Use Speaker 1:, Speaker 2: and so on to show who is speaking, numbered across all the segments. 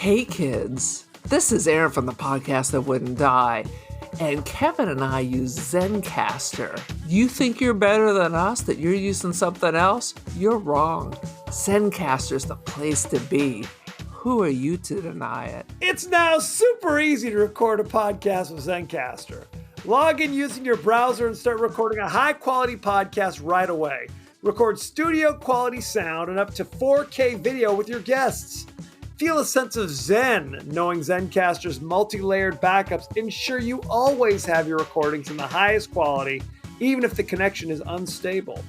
Speaker 1: Hey kids, this is Aaron from the podcast that wouldn't die, and Kevin and I use Zencastr. You think you're better than us, that you're using something else? You're wrong. Zencastr's the place to be. Who are you to deny it?
Speaker 2: It's now super easy to record a podcast with Zencastr. Log in using your browser and start recording a high-quality podcast right away. Record studio-quality sound and up to 4K video with your guests. Feel a sense of zen knowing Zencastr's multi-layered backups ensure you always have your recordings in the highest quality, even if the connection is unstable.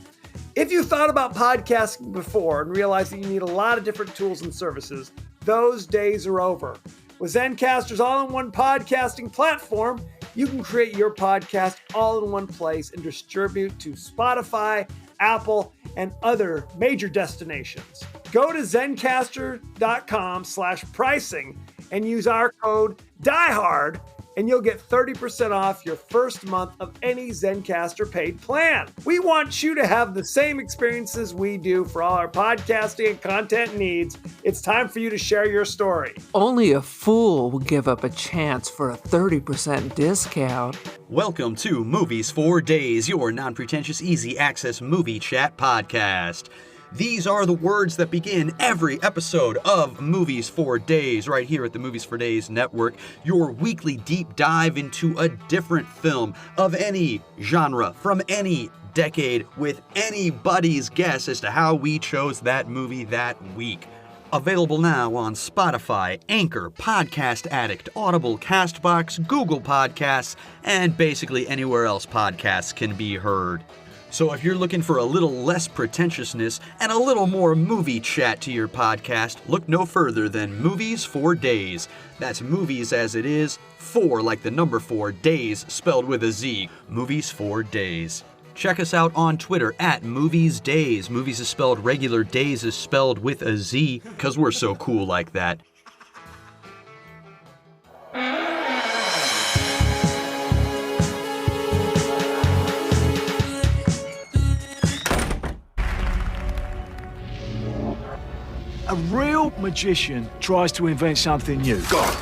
Speaker 2: If you thought about podcasting before and realized that you need a lot of different tools and services, those days are over. With Zencastr's all-in-one podcasting platform, you can create your podcast all in one place and distribute to Spotify, Apple, and other major destinations. Go to zencastr.com/pricing and use our code DIEHARD and you'll get 30% off your first month of any Zencastr paid plan. We want you to have the same experiences we do for all our podcasting and content needs. It's time for you to share your story.
Speaker 1: Only a fool will give up a chance for a 30% discount.
Speaker 3: Welcome to Movies for Days, your non-pretentious, easy access movie chat podcast. These are the words that begin every episode of Movies for Days, right here at the Movies for Days Network, your weekly deep dive into a different film of any genre, from any decade, with anybody's guess as to how we chose that movie that week. Available now on Spotify, Anchor, Podcast Addict, Audible, CastBox, Google Podcasts, and basically anywhere else podcasts can be heard. So if you're looking for a little less pretentiousness and a little more movie chat to your podcast, look no further than Movies for Days. That's movies as it is, 4 like the number 4, days spelled with a Z. Movies for Days. Check us out on Twitter at Movies Days. Movies is spelled regular, days is spelled with a Z, because we're so cool like that.
Speaker 4: A real magician tries to invent something new. God.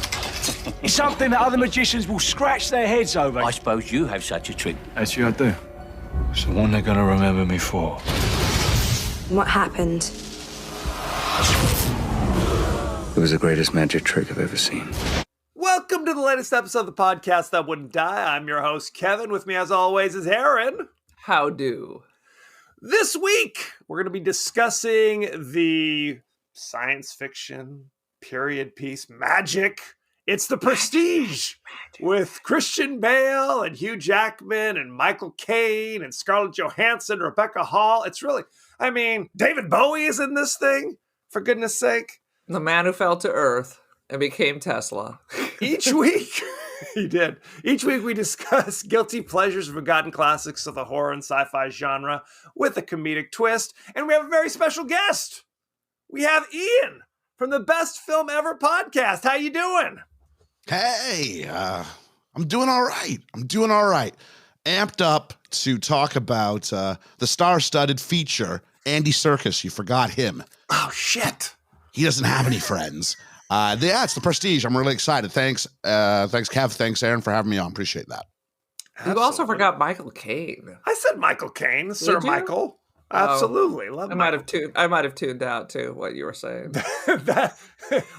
Speaker 4: It's something that other magicians will scratch their heads over.
Speaker 5: I suppose you have such a trick.
Speaker 4: Actually, I do. It's the one they're gonna remember me for.
Speaker 6: What happened?
Speaker 7: It was the greatest magic trick I've ever seen.
Speaker 2: Welcome to the latest episode of the podcast that wouldn't die. I'm your host, Kevin. With me, as always, is Aaron.
Speaker 1: How do?
Speaker 2: This week, we're going to be discussing the science fiction period piece magic. It's The Prestige with Christian Bale and Hugh Jackman and Michael Caine and Scarlett Johansson, Rebecca Hall. It's really, David Bowie is in this thing, for goodness sake.
Speaker 1: The man who fell to earth and became Tesla.
Speaker 2: Each week, he did. Each week we discuss guilty pleasures, forgotten classics of the horror and sci-fi genre with a comedic twist. And we have a very special guest. We have Ian from the Best Film Ever podcast. How you doing?
Speaker 8: Hey, I'm doing all right. Amped up to talk about the star-studded feature, Andy Serkis. You forgot him.
Speaker 2: Oh, shit.
Speaker 8: He doesn't have any friends. It's The Prestige. I'm really excited. Thanks, Kev. Thanks, Aaron, for having me on. Appreciate that.
Speaker 1: You also forgot Michael Caine.
Speaker 2: I said Michael Caine, Sir Michael. Absolutely. Love
Speaker 1: I might have tuned out to what you were saying.
Speaker 2: That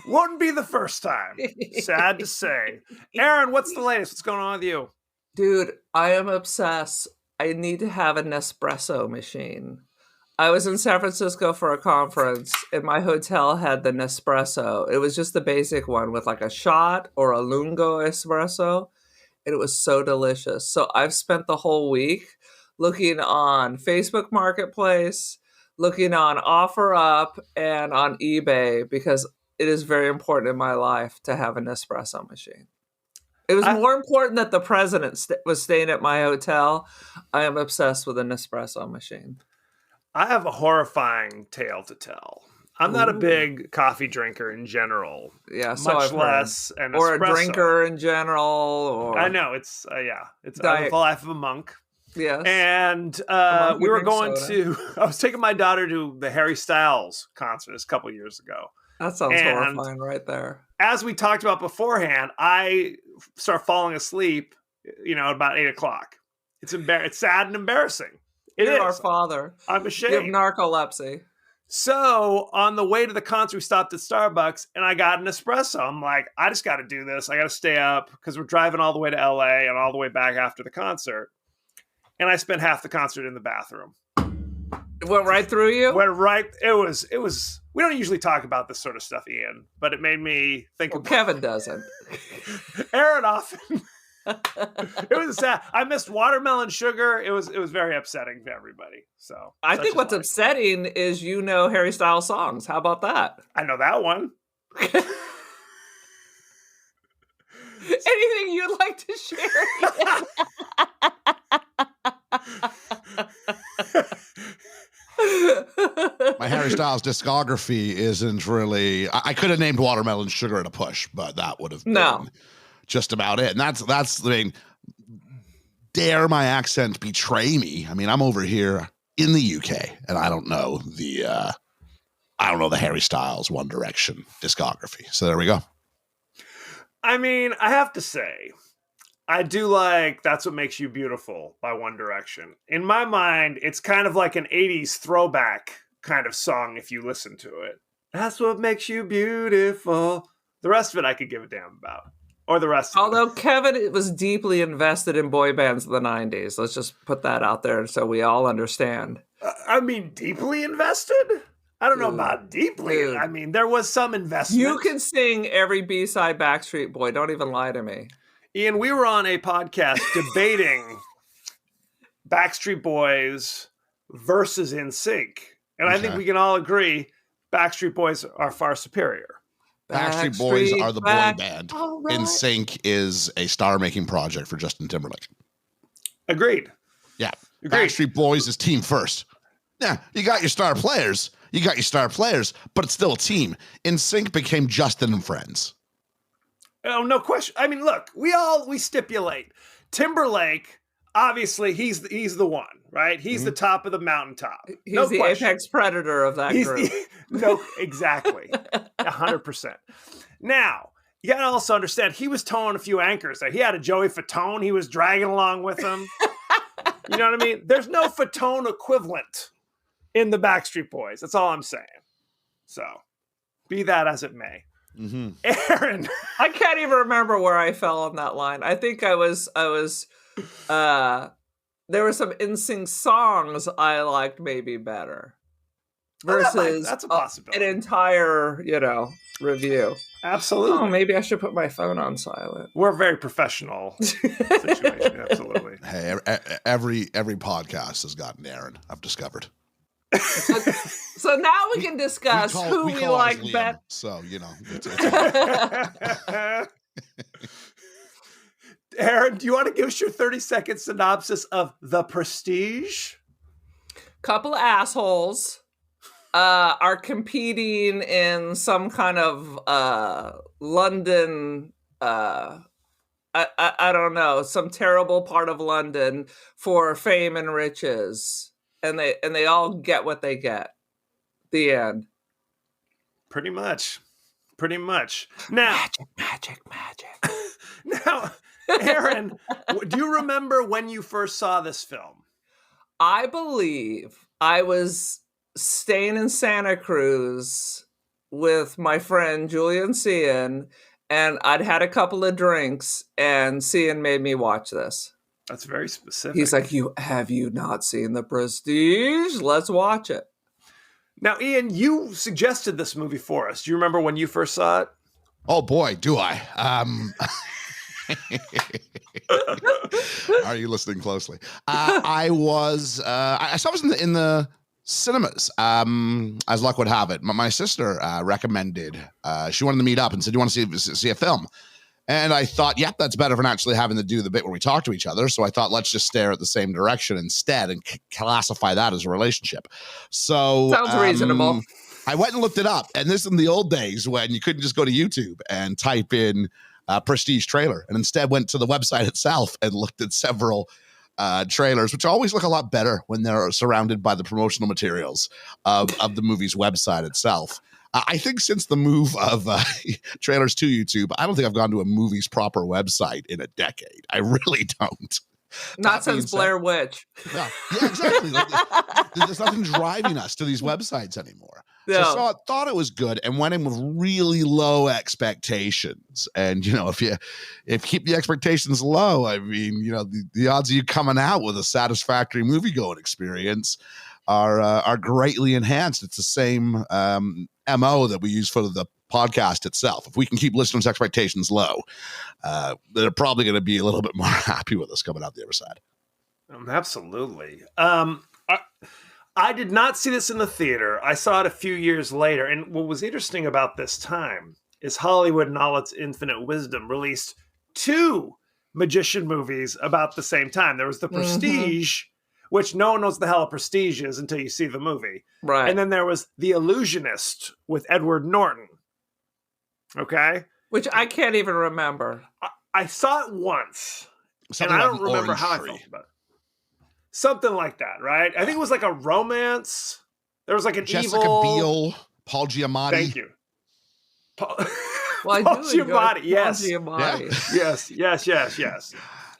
Speaker 2: wouldn't be the first time. Sad to say. Aaron, what's the latest? What's going on with you?
Speaker 1: Dude, I am obsessed. I need to have a Nespresso machine. I was in San Francisco for a conference, and my hotel had the Nespresso. It was just the basic one with like a shot or a lungo espresso, and it was so delicious. So I've spent the whole week looking on Facebook Marketplace, looking on OfferUp, and on eBay, because it is very important in my life to have an espresso machine. It was more important that the president was staying at my hotel. I am obsessed with an espresso machine.
Speaker 2: I have a horrifying tale to tell. I'm not a big coffee drinker in general.
Speaker 1: Yeah, so
Speaker 2: much less an
Speaker 1: or
Speaker 2: espresso.
Speaker 1: A drinker in general. Or
Speaker 2: I know it's the life of a monk.
Speaker 1: Yes.
Speaker 2: And we were going to, I was taking my daughter to the Harry Styles concert a couple years ago.
Speaker 1: That sounds horrifying right there.
Speaker 2: as we talked about beforehand, I start falling asleep, at about 8 o'clock. It's sad and embarrassing.
Speaker 1: You're our father.
Speaker 2: I'm
Speaker 1: You
Speaker 2: ashamed.
Speaker 1: have narcolepsy.
Speaker 2: So on the way to the concert, we stopped at Starbucks and I got an espresso. I'm like, I just got to do this. I got to stay up because we're driving all the way to LA and all the way back after the concert. And I spent half the concert in the bathroom.
Speaker 1: It went right through you?
Speaker 2: It was, we don't usually talk about this sort of stuff, Ian, but it made me think
Speaker 1: Well, Kevin doesn't.
Speaker 2: Aaron often. It was sad. I missed Watermelon Sugar. It was very upsetting to everybody. So
Speaker 1: I think what's upsetting is Harry Styles songs. How about that?
Speaker 2: I know that one.
Speaker 1: Anything you'd like to share?
Speaker 8: My Harry Styles discography isn't really. I could have named Watermelon Sugar at a push, but that would have been just about it. And that's. I mean, dare my accent betray me? I mean, I'm over here in the UK, and I don't know the Harry Styles One Direction discography. So there we go.
Speaker 2: I mean, I have to say, I do like That's What Makes You Beautiful by One Direction. In my mind, it's kind of like an 80s throwback kind of song if you listen to it. That's what makes you beautiful. The rest of it I could give a damn about. Or the rest of
Speaker 1: Although Kevin was deeply invested in boy bands in the 90s. Let's just put that out there so we all understand.
Speaker 2: I mean, deeply invested? I don't know about deeply.
Speaker 1: Dude.
Speaker 2: I mean, there was some investment.
Speaker 1: You can sing every B-side Backstreet Boy. Don't even lie to me.
Speaker 2: Ian, we were on a podcast debating Backstreet Boys versus NSYNC. And I think we can all agree Backstreet Boys are far superior.
Speaker 8: Backstreet Boys are the boy band. Right. NSYNC is a star-making project for Justin Timberlake.
Speaker 2: Agreed.
Speaker 8: Yeah.
Speaker 2: Agreed.
Speaker 8: Backstreet Boys is team first. Yeah, you got your star players. But it's still a team. NSYNC became Justin and Friends.
Speaker 2: Oh, no question. I mean, look, we stipulate Timberlake. Obviously, he's the one, right? He's the top of the mountaintop.
Speaker 1: He's the apex predator of that group.
Speaker 2: Exactly, 100%. Now, you got to also understand he was towing a few anchors there. He had a Joey Fatone he was dragging along with him. You know what I mean? There's no Fatone equivalent in the Backstreet Boys. That's all I'm saying. So, be that as it may.
Speaker 8: Mm-hmm.
Speaker 2: Aaron,
Speaker 1: I can't even remember where I fell on that line. I think I was there were some NSYNC songs I liked maybe better versus
Speaker 2: that's a possibility.
Speaker 1: an entire, review.
Speaker 2: Absolutely.
Speaker 1: Oh, maybe I should put my phone on silent.
Speaker 2: We're a very professional situation. Absolutely.
Speaker 8: Hey, every podcast has got an Aaron, I've discovered.
Speaker 1: So now we can discuss who we like better.
Speaker 8: So, it's
Speaker 2: Aaron, do you want to give us your 30-second synopsis of The Prestige?
Speaker 1: Couple of assholes are competing in some kind of London, I don't know, some terrible part of London for fame and riches. And they all get what they get. The end.
Speaker 2: Pretty much. Now,
Speaker 1: Magic.
Speaker 2: Now, Aaron, do you remember when you first saw this film?
Speaker 1: I believe I was staying in Santa Cruz with my friend Julian Cian, and I'd had a couple of drinks, and Cian made me watch this.
Speaker 2: That's very specific.
Speaker 1: He's like, have you not seen The Prestige? Let's watch it.
Speaker 2: Now, Ian, you suggested this movie for us. Do you remember when you first saw it?
Speaker 8: Oh boy, do I. Are you listening closely? I saw it in the cinemas. As luck would have it, my sister recommended. She wanted to meet up and said, "You want to see a film?" And I thought, yep, that's better than actually having to do the bit where we talk to each other. So I thought, let's just stare at the same direction instead and classify that as a relationship. So
Speaker 1: sounds reasonable.
Speaker 8: I went and looked it up. And this is in the old days when you couldn't just go to YouTube and type in Prestige trailer, and instead went to the website itself and looked at several trailers, which always look a lot better when they're surrounded by the promotional materials of the movie's website itself. I think since the move of trailers to YouTube, I don't think I've gone to a movie's proper website in a decade. I really don't.
Speaker 1: Not since Blair Witch.
Speaker 8: Yeah, exactly. There's nothing driving us to these websites anymore.
Speaker 1: No.
Speaker 8: So I thought it was good and went in with really low expectations. And, if you keep the expectations low, I mean, the odds of you coming out with a satisfactory movie-going experience are greatly enhanced. It's the same MO that we use for the podcast itself. If we can keep listeners' expectations low, they're probably going to be a little bit more happy with us coming out the other side.
Speaker 2: Absolutely. I did not see this in the theater. I saw it a few years later. And what was interesting about this time is Hollywood, in all its infinite wisdom, released 2 magician movies about the same time. There was The Prestige, which no one knows the hell a Prestige is until you see the movie.
Speaker 1: Right.
Speaker 2: And then there was The Illusionist with Edward Norton. Okay?
Speaker 1: Which I can't even remember.
Speaker 2: I saw it once.
Speaker 8: Something
Speaker 2: and I
Speaker 8: like
Speaker 2: don't remember
Speaker 8: Orange
Speaker 2: how
Speaker 8: Tree.
Speaker 2: I felt about it. Something like that, right? I think it was like a romance. There was like an
Speaker 8: Jessica
Speaker 2: evil...
Speaker 8: Biel, Paul Giamatti.
Speaker 2: Thank you.
Speaker 1: Well,
Speaker 2: Paul Giamatti, yes.
Speaker 1: Giamatti.
Speaker 2: Yes.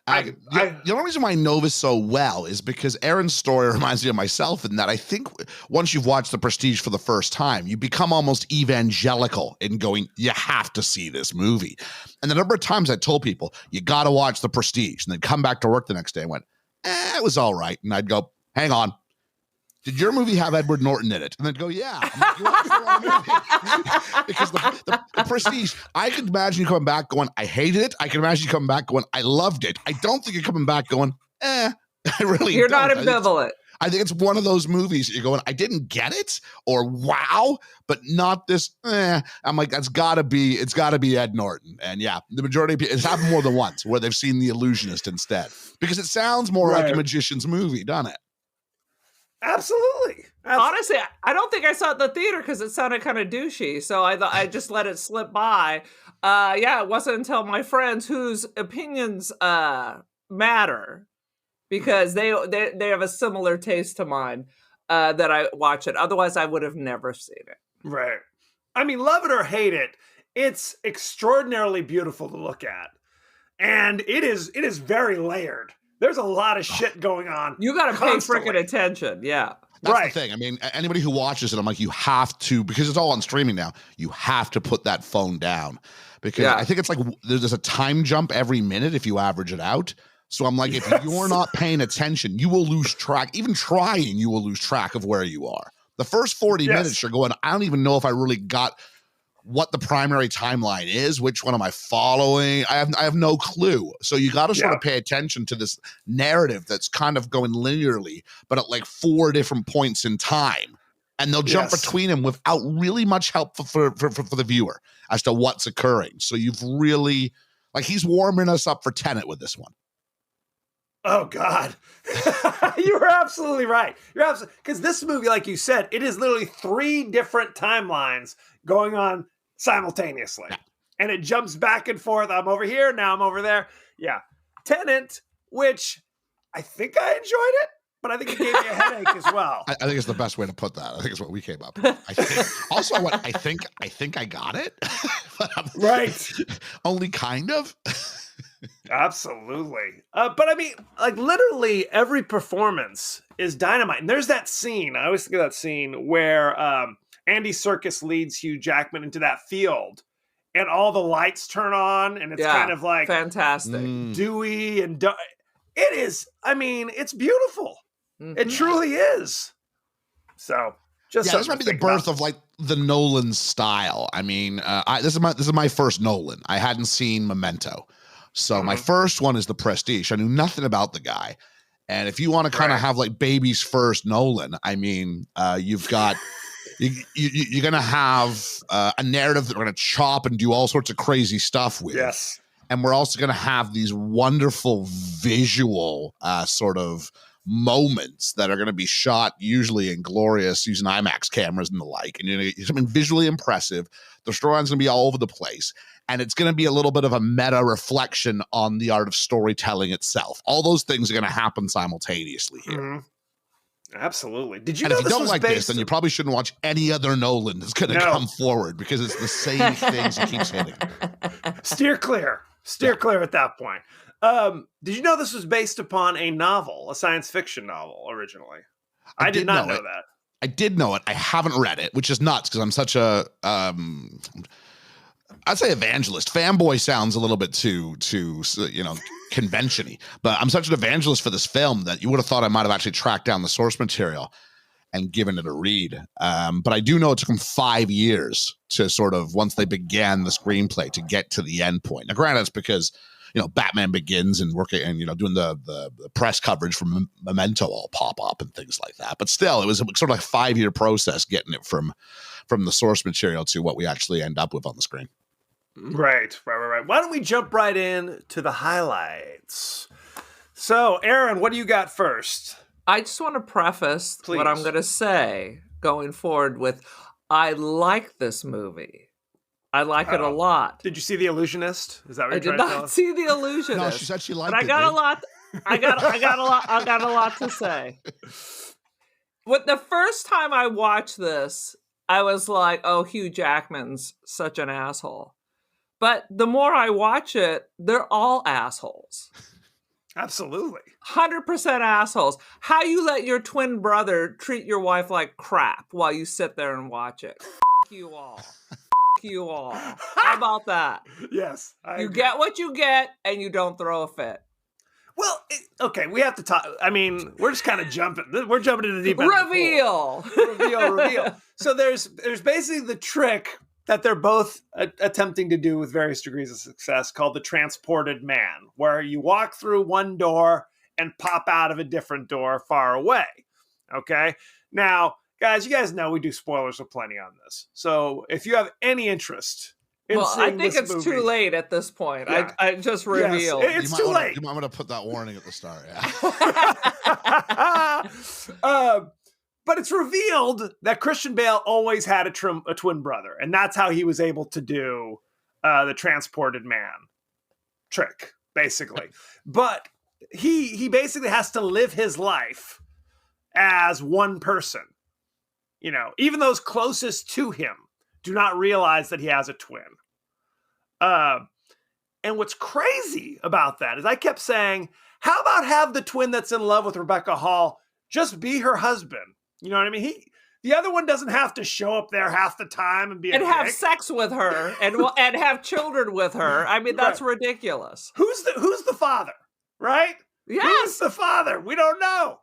Speaker 8: The only reason why I know this so well is because Aaron's story reminds me of myself in that I think once you've watched The Prestige for the first time, you become almost evangelical in going, you have to see this movie. And the number of times I told people, you got to watch The Prestige, and then come back to work the next day and went, it was all right. And I'd go, hang on. Did your movie have Edward Norton in it? And they'd go, yeah. I'm like, you watched the wrong movie. Because the Prestige, I could imagine you coming back going, I hated it. I can imagine you coming back going, I loved it. I don't think you're coming back going, I really
Speaker 1: You're
Speaker 8: don't.
Speaker 1: not ambivalent.
Speaker 8: I think it's one of those movies that you're going, I didn't get it, or wow, but not this. I'm like, it's got to be Ed Norton. And yeah, the majority of people, it's happened more than once where they've seen The Illusionist instead, because it sounds more like a magician's movie, doesn't it?
Speaker 2: Absolutely.
Speaker 1: Honestly, I don't think I saw it in the theater because it sounded kind of douchey. So I just let it slip by. It wasn't until my friends whose opinions matter, because they have a similar taste to mine, that I watch it. Otherwise, I would have never seen it.
Speaker 2: Right. I mean, love it or hate it, it's extraordinarily beautiful to look at. And it is very layered. There's a lot of shit going on.
Speaker 1: You got to pay freaking attention. Yeah.
Speaker 8: That's the thing. I mean, anybody who watches it, I'm like, you have to, because it's all on streaming now, you have to put that phone down. Because I think it's like there's a time jump every minute if you average it out. So I'm like, if you're not paying attention, you will lose track. Even trying, you will lose track of where you are. The first 40 minutes you're going, I don't even know if I really got what the primary timeline is. Which one am I following? I have no clue. So you got to sort of pay attention to this narrative that's kind of going linearly, but at like 4 different points in time. And they'll jump between them without really much help for the viewer as to what's occurring. So you've really, like, he's warming us up for Tenet with this one.
Speaker 2: Oh, God. You're absolutely right. Because this movie, like you said, it is literally 3 different timelines going on simultaneously. Yeah. And it jumps back and forth. I'm over here, now I'm over there. Yeah. Tenet, which I think I enjoyed it, but I think it gave me a headache as well.
Speaker 8: I think it's the best way to put that. I think it's what we came up with. I think. Also, I think I got it.
Speaker 2: Right.
Speaker 8: Only kind of.
Speaker 2: Absolutely. But I mean, like, literally every performance is dynamite. And there's that scene, I always think of that scene where Andy Serkis leads Hugh Jackman into that field and all the lights turn on and it's kind of like
Speaker 1: fantastic,
Speaker 2: dewy and it is, I mean, it's beautiful. Mm-hmm. It truly is. So
Speaker 8: this might be the birth of like the Nolan style. I mean, this is my first Nolan. I hadn't seen Memento. So my first one is The Prestige. I knew nothing about the guy. And if you want to kind of have like baby's first Nolan, I mean, you've got, you're going to have a narrative that we're going to chop and do all sorts of crazy stuff with.
Speaker 2: Yes.
Speaker 8: And we're also going to have these wonderful visual sort of moments that are going to be shot usually in glorious using IMAX cameras and the like. And you're going to get something visually impressive. The storyline's going to be all over the place. And it's going to be a little bit of a meta reflection on the art of storytelling itself. All those things are going to happen simultaneously here.
Speaker 2: Mm-hmm. Absolutely. Did you
Speaker 8: And
Speaker 2: know
Speaker 8: if you
Speaker 2: this
Speaker 8: don't
Speaker 2: was
Speaker 8: like
Speaker 2: based
Speaker 8: this, then you probably shouldn't watch any other Nolan that's going to come forward because it's the same things he keeps hitting.
Speaker 2: Steer clear. Steer clear at that point. Did you know this was based upon a novel, a science fiction novel originally? I did not know that.
Speaker 8: I did know it. I haven't read it, which is nuts because I'm such a I'd say evangelist. Fanboy sounds a little bit too convention-y, but I'm such an evangelist for this film that you would have thought I might have actually tracked down the source material and given it a read. But I do know it took them 5 years to sort of, once they began the screenplay, to get to the end point. Now, granted, it's because, Batman Begins and working and, doing the press coverage from Memento all pop up and things like that. But still, it was sort of like a 5-year process getting it from the source material to what we actually end up with on the screen.
Speaker 2: Right. Why don't we jump right in to the highlights? So, Aaron, what do you got first?
Speaker 1: I just want to preface what I'm going to say going forward with, I like this movie. I like it a lot.
Speaker 2: Did you see The Illusionist? Is that what you're trying to tell us?
Speaker 1: I did not see The Illusionist.
Speaker 8: No, she said she liked it.
Speaker 1: But I got a lot. I got a lot to say. But the first time I watched this, I was like, "Oh, Hugh Jackman's such an asshole." But the more I watch it, they're all assholes.
Speaker 2: Absolutely.
Speaker 1: 100% assholes. How you let your twin brother treat your wife like crap while you sit there and watch it. F*** you all. F*** you all. How about that?
Speaker 2: Yes.
Speaker 1: You get what you get and you don't throw a fit.
Speaker 2: Well, okay, we have to talk. I mean, we're just kind of jumping. We're jumping into the deep end. Reveal. So there's basically the trick that they're both attempting to do with various degrees of success called the transported man, where you walk through one door and pop out of a different door far away. Okay? Now, guys, you guys know we do spoilers aplenty on this. So if you have any interest in seeing
Speaker 1: I think it's
Speaker 2: movie,
Speaker 1: too late at this point. Yeah. I just revealed.
Speaker 2: Yes, it's too late.
Speaker 8: I'm going to put that warning at the start. Yeah.
Speaker 2: But it's revealed that Christian Bale always had a twin brother, and that's how he was able to do the transported man trick, basically. But he basically has to live his life as one person. Even those closest to him do not realize that he has a twin. And what's crazy about that is I kept saying, how about have the twin that's in love with Rebecca Hall just be her husband? You know what I mean? The other one doesn't have to show up there half the time and be
Speaker 1: have sex with her and have children with her. I mean, that's ridiculous.
Speaker 2: Who's the father? Right?
Speaker 1: Yes.
Speaker 2: Who's the father? We don't know.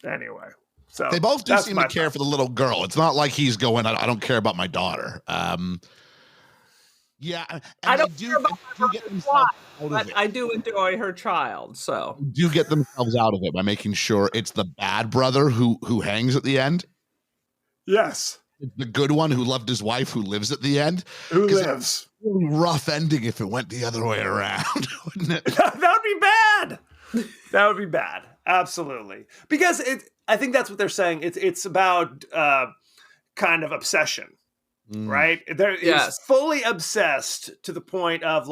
Speaker 2: Anyway, so
Speaker 8: they both do seem to care for the little girl. It's not like he's going, I don't care about my daughter. Yeah, and
Speaker 1: I don't care about my daughter, but I do enjoy her child. So
Speaker 8: do get themselves out of it by making sure it's the bad brother who hangs at the end.
Speaker 2: Yes,
Speaker 8: it's the good one who loved his wife who lives at the end.
Speaker 2: Who lives?
Speaker 8: Really rough ending if it went the other way around, wouldn't it?
Speaker 2: That would be bad. That would be bad. Absolutely, because I think that's what they're saying. It's about kind of obsession. Right? He's fully obsessed to the point of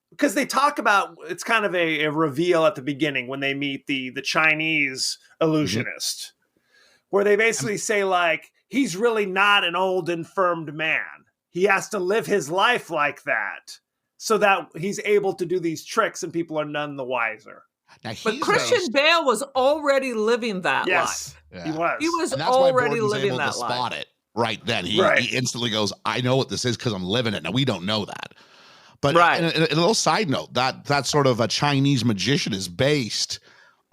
Speaker 2: because they talk about, it's kind of a reveal at the beginning when they meet the Chinese illusionist, where they basically say he's really not an old infirmed man. He has to live his life like that so that he's able to do these tricks and people are none the wiser.
Speaker 1: But Christian Bale was already living that life.
Speaker 2: Yeah. He was.
Speaker 1: He was already living that life.
Speaker 8: Spot it. Right then, he instantly goes, I know what this is because I'm living it. Now, we don't know that. But in a little side note, that sort of a Chinese magician is based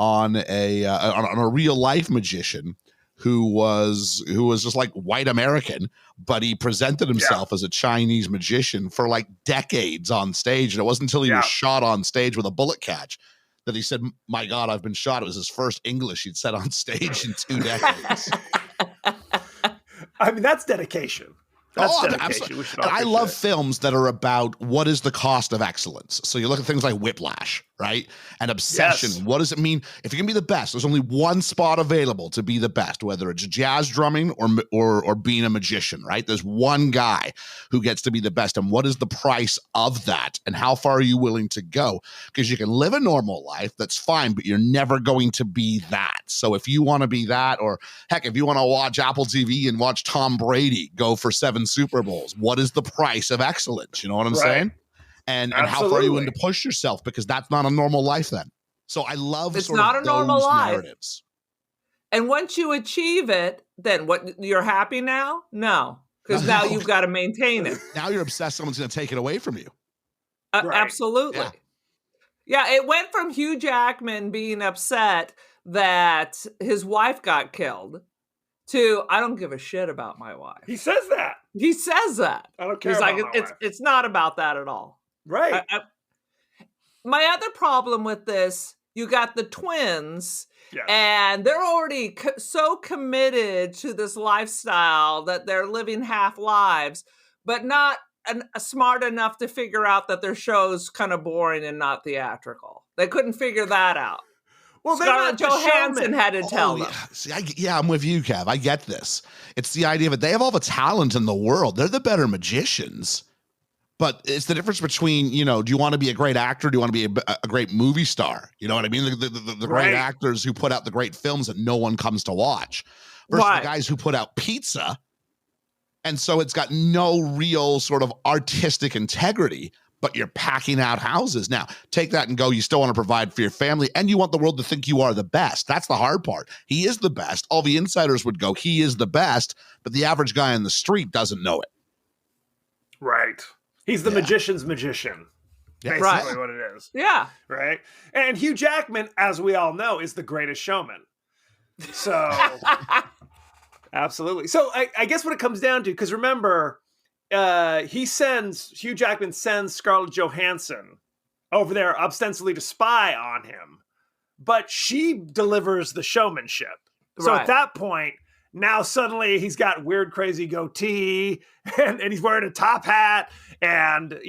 Speaker 8: on a real life magician who was just like white American, but he presented himself as a Chinese magician for decades on stage. And it wasn't until he was shot on stage with a bullet catch that he said, my God, I've been shot. It was his first English he'd said on stage in 2 decades.
Speaker 2: I mean, that's dedication. That's dedication.
Speaker 8: I love films that are about what is the cost of excellence. So you look at things like Whiplash, right? And obsession.
Speaker 2: Yes.
Speaker 8: What does it mean? If you can be the best, there's only one spot available to be the best, whether it's jazz drumming or being a magician, right? There's one guy who gets to be the best. And what is the price of that? And how far are you willing to go? Because you can live a normal life, that's fine, but you're never going to be that. So if you want to be that, or heck, if you want to watch Apple TV and watch Tom Brady go for 7 Super Bowls, what is the price of excellence? You know what I'm saying? And how far are you willing to push yourself? Because that's not a normal life then. So I love
Speaker 1: It's
Speaker 8: sort
Speaker 1: not
Speaker 8: of
Speaker 1: a normal
Speaker 8: those
Speaker 1: life.
Speaker 8: narratives.
Speaker 1: And once you achieve it, then what? You're happy now? No, because now you've got to maintain it.
Speaker 8: Now you're obsessed someone's going to take it away from you.
Speaker 2: Right.
Speaker 1: Absolutely. Yeah, it went from Hugh Jackman being upset that his wife got killed to I don't give a shit about my wife.
Speaker 2: He says that.
Speaker 1: He says that.
Speaker 2: I don't care
Speaker 1: He's
Speaker 2: about
Speaker 1: like,
Speaker 2: my wife.
Speaker 1: it's not about that at all.
Speaker 2: Right.
Speaker 1: My other problem with this, you got the twins,
Speaker 2: Yes.
Speaker 1: and they're already so committed to this lifestyle that they're living half lives, but not smart enough to figure out that their show's kind of boring and not theatrical. They couldn't figure that out.
Speaker 2: Well, they're
Speaker 1: Scarlett
Speaker 2: not the
Speaker 1: Johansson
Speaker 2: showman.
Speaker 1: had to tell them.
Speaker 8: Yeah. See, I'm with you, Kev. I get this. It's the idea of it. They have all the talent in the world. They're the better magicians. But it's the difference between, do you want to be a great actor? Do you want to be a great movie star? You know what I mean? The great actors who put out the great films that no one comes to watch versus the guys who put out pizza. And so it's got no real sort of artistic integrity, but you're packing out houses. Now, take that and go, you still want to provide for your family and you want the world to think you are the best. That's the hard part. He is the best. All the insiders would go, he is the best, but the average guy on the street doesn't know it.
Speaker 2: Right. He's the magician's magician.
Speaker 8: Yeah.
Speaker 2: Basically what it is.
Speaker 1: Yeah.
Speaker 2: Right. And Hugh Jackman, as we all know, is the greatest showman. So, absolutely. So I guess what it comes down to, because remember, Hugh Jackman sends Scarlett Johansson over there ostensibly to spy on him, but she delivers the showmanship. So at that point, now suddenly he's got weird, crazy goatee and he's wearing a top hat and,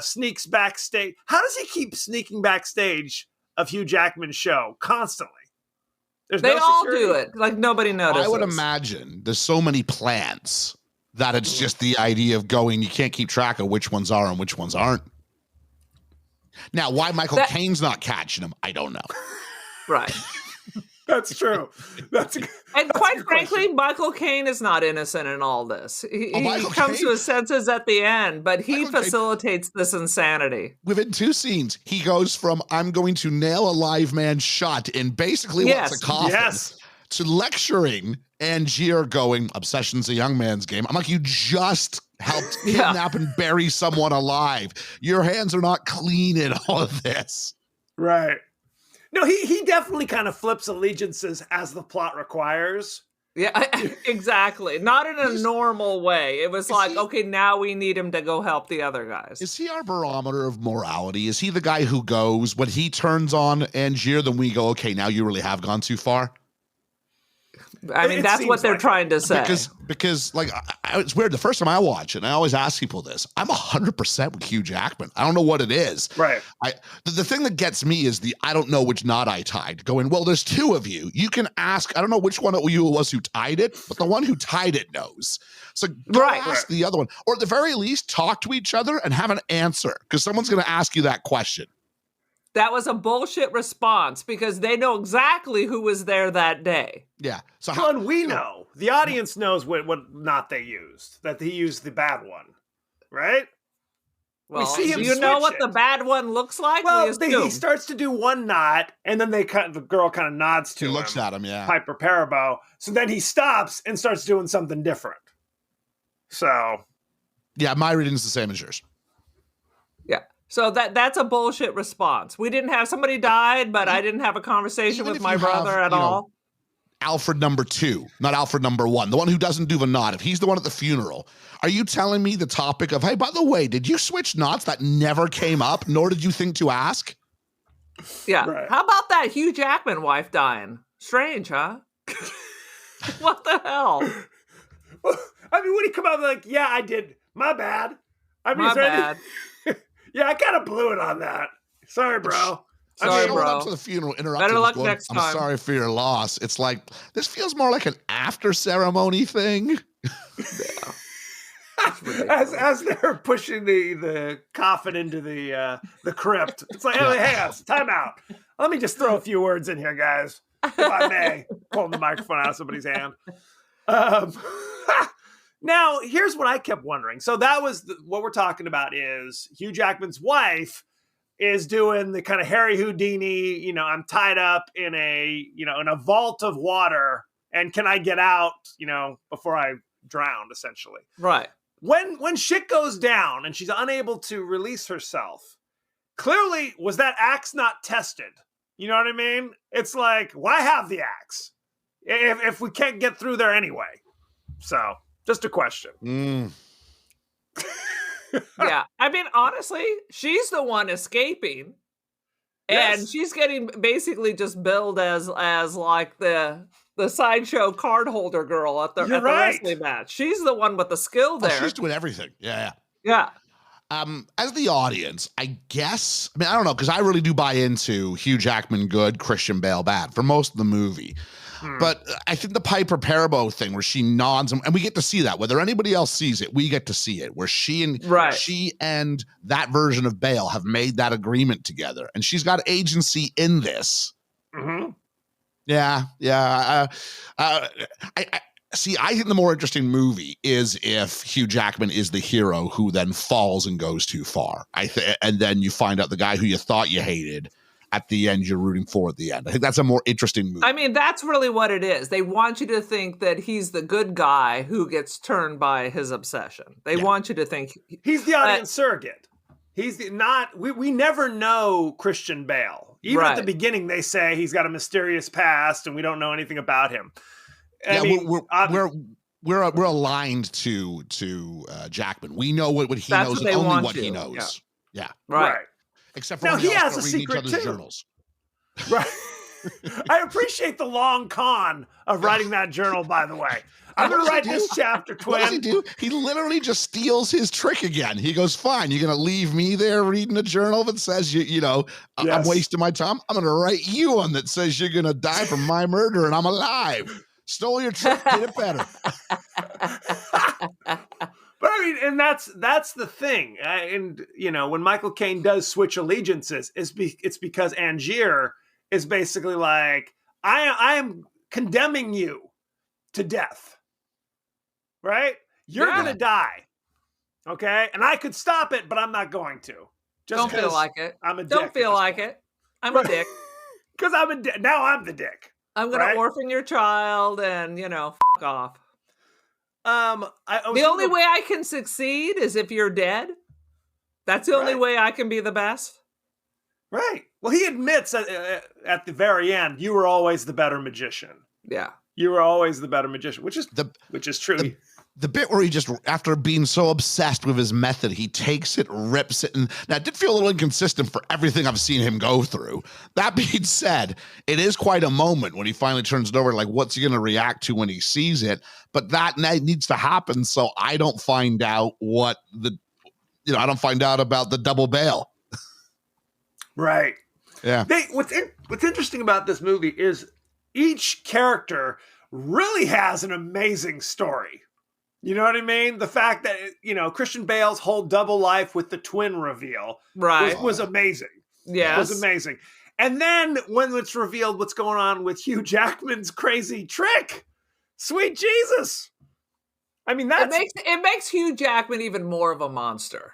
Speaker 2: sneaks backstage. How does he keep sneaking backstage of Hugh Jackman's show constantly?
Speaker 1: They all do it. Like nobody notices.
Speaker 8: I would imagine there's so many plans that it's just the idea of going, you can't keep track of which ones are and which ones aren't. Now, why Michael Caine's not catching him, I don't know.
Speaker 1: Right.
Speaker 2: That's true.
Speaker 1: And quite frankly, Michael Caine is not innocent in all this. He comes to his senses at the end, but he facilitates this insanity.
Speaker 8: Within 2 scenes, he goes from I'm going to nail a live man shot in basically what's a coffin to lecturing Angier going, obsession's a young man's game. I'm like, you just helped kidnap and bury someone alive. Your hands are not clean in all of this.
Speaker 2: Right. No, he definitely kind of flips allegiances as the plot requires.
Speaker 1: Yeah, exactly. Not in a normal way. It was like, okay, now we need him to go help the other guys.
Speaker 8: Is he our barometer of morality? Is he the guy who goes, when he turns on Angier, then we go, okay, now you really have gone too far?
Speaker 1: I mean, that's what they're trying to say.
Speaker 8: Because like, it's weird. The first time I watch it, and I always ask people this, I'm 100% with Hugh Jackman. I don't know what it is.
Speaker 2: Right.
Speaker 8: The thing that gets me is I don't know which knot I tied. Going, well, there's 2 of you. You can ask, I don't know which one of you it was who tied it, but the one who tied it knows. So go ask the other one. Or at the very least, talk to each other and have an answer, because someone's going to ask you that question.
Speaker 1: That was a bullshit response because they know exactly who was there that day.
Speaker 8: Yeah. So
Speaker 2: we know. The audience knows what knot they used. That he used the bad one. Right?
Speaker 1: Well, do you know what the bad one looks like?
Speaker 2: Well, he starts to do one knot, and then the girl kind of nods to him.
Speaker 8: He looks at him, yeah.
Speaker 2: Piper Parabo. So then he stops and starts doing something different. So.
Speaker 8: Yeah, my reading's the same as yours.
Speaker 1: Yeah. So that's a bullshit response. We didn't have somebody died, but I didn't have a conversation with my brother at all.
Speaker 8: Alfred number 2, not Alfred number 1, the one who doesn't do the knot. If he's the one at the funeral, are you telling me the topic of, hey, by the way, did you switch knots? That never came up, nor did you think to ask?
Speaker 1: Yeah. Right. How about that Hugh Jackman wife dying? Strange, huh? What the hell?
Speaker 2: Well, I mean, when he come out like, yeah, I did. My bad. I mean,
Speaker 1: my bad.
Speaker 2: Yeah, I kind of blew it on that. Sorry, bro.
Speaker 1: Sorry,
Speaker 8: showing up
Speaker 1: bro.
Speaker 8: to the funeral, interrupting.
Speaker 1: Better luck
Speaker 8: going,
Speaker 1: next
Speaker 8: I'm
Speaker 1: time.
Speaker 8: sorry for your loss. It's like, this feels more like an after ceremony thing.
Speaker 2: As they're pushing the coffin into the crypt, it's like, hey, time out. Let me just throw a few words in here, guys, if I may. Pulling the microphone out of somebody's hand. Now, here's what I kept wondering. So that was what we're talking about is Hugh Jackman's wife is doing the kind of Harry Houdini, I'm tied up in a vault of water, and can I get out, before I drown, essentially.
Speaker 1: Right.
Speaker 2: When shit goes down and she's unable to release herself, clearly was that axe not tested? You know what I mean? It's like, why have the axe if we can't get through there anyway? So, just a question.
Speaker 1: Yeah. I mean, honestly, she's the one escaping. And
Speaker 2: Yes.
Speaker 1: she's getting basically just billed as like the sideshow card holder girl at the wrestling match. She's the one with the skill there.
Speaker 8: She's doing everything. Yeah.
Speaker 1: Yeah.
Speaker 8: As the audience, I guess, I don't know, because I really do buy into Hugh Jackman good, Christian Bale bad for most of the movie. But I think the Piper Perabo thing where she nods, and we get to see that. Whether anybody else sees it, we get to see it. Where she and that version of Bale have made that agreement together. And she's got agency in this.
Speaker 2: Mm-hmm.
Speaker 8: Yeah. I think the more interesting movie is if Hugh Jackman is the hero who then falls and goes too far. And then you find out the guy who you thought you hated at the end, you're rooting for at the end. I think that's a more interesting movie.
Speaker 1: I mean, that's really what it is. They want you to think that he's the good guy who gets turned by his obsession. They want you to think
Speaker 2: he's the audience surrogate. He's we never know Christian Bale. Even at the beginning, they say he's got a mysterious past and we don't know anything about him.
Speaker 8: We're aligned to Jackman. We know what he knows and only what he knows. Yeah.
Speaker 2: Right.
Speaker 8: Except for
Speaker 2: now,
Speaker 8: when
Speaker 2: he has a
Speaker 8: reading
Speaker 2: secret
Speaker 8: each other's
Speaker 2: too.
Speaker 8: journals.
Speaker 2: Right. I appreciate the long con of writing that journal, by the way. I'm going to write this chapter, twin.
Speaker 8: What does he do? He literally just steals his trick again. He goes, fine, you're going to leave me there reading a journal that says, I'm wasting my time. I'm going to write you one that says you're going to die from my murder and I'm alive. Stole your trick, did it better.
Speaker 2: But I mean, and that's the thing. When Michael Caine does switch allegiances, it's because Angier is basically like, I am condemning you to death. Right? You're going to die. Okay? And I could stop it, but I'm not going to.
Speaker 1: Don't feel like it.
Speaker 2: I'm a dick.
Speaker 1: Don't feel like it. I'm a dick.
Speaker 2: Because I'm a dick. Now I'm the dick.
Speaker 1: I'm going to orphan your child and, f off. The only way I can succeed is if you're dead. That's the only way I can be the best.
Speaker 2: Right. Well, he admits at the very end, you were always the better magician.
Speaker 1: Yeah.
Speaker 2: You were always the better magician, which is true.
Speaker 8: The bit where he just, after being so obsessed with his method, he takes it, rips it. And now it did feel a little inconsistent for everything I've seen him go through. That being said, it is quite a moment when he finally turns it over, like, what's he going to react to when he sees it? But that needs to happen so I don't find out I don't find out about the double bail.
Speaker 2: Right.
Speaker 8: Yeah.
Speaker 2: What's interesting about this movie is each character really has an amazing story. You know what I mean? The fact that, Christian Bale's whole double life with the twin reveal was amazing.
Speaker 1: Yes.
Speaker 2: It was amazing. And then when it's revealed what's going on with Hugh Jackman's crazy trick, sweet Jesus. I mean,
Speaker 1: it makes Hugh Jackman even more of a monster.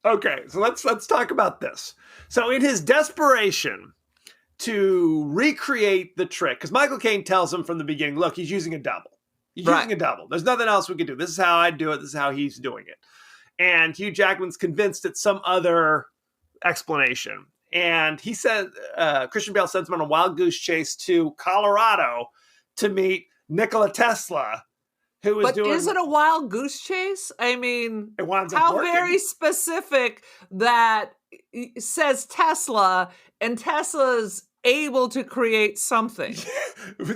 Speaker 2: Okay, so let's talk about this. So in his desperation to recreate the trick, because Michael Caine tells him from the beginning, look, he's using a double. He's using a double. There's nothing else we can do. This is how I do it. This is how he's doing it. And Hugh Jackman's convinced it's some other explanation. And he said, Christian Bale sends him on a wild goose chase to Colorado to meet Nikola Tesla, who was doing... But
Speaker 1: is it a wild goose chase? I mean,
Speaker 2: it winds up
Speaker 1: how
Speaker 2: working.
Speaker 1: Very specific that it says Tesla, and Tesla's able to create something.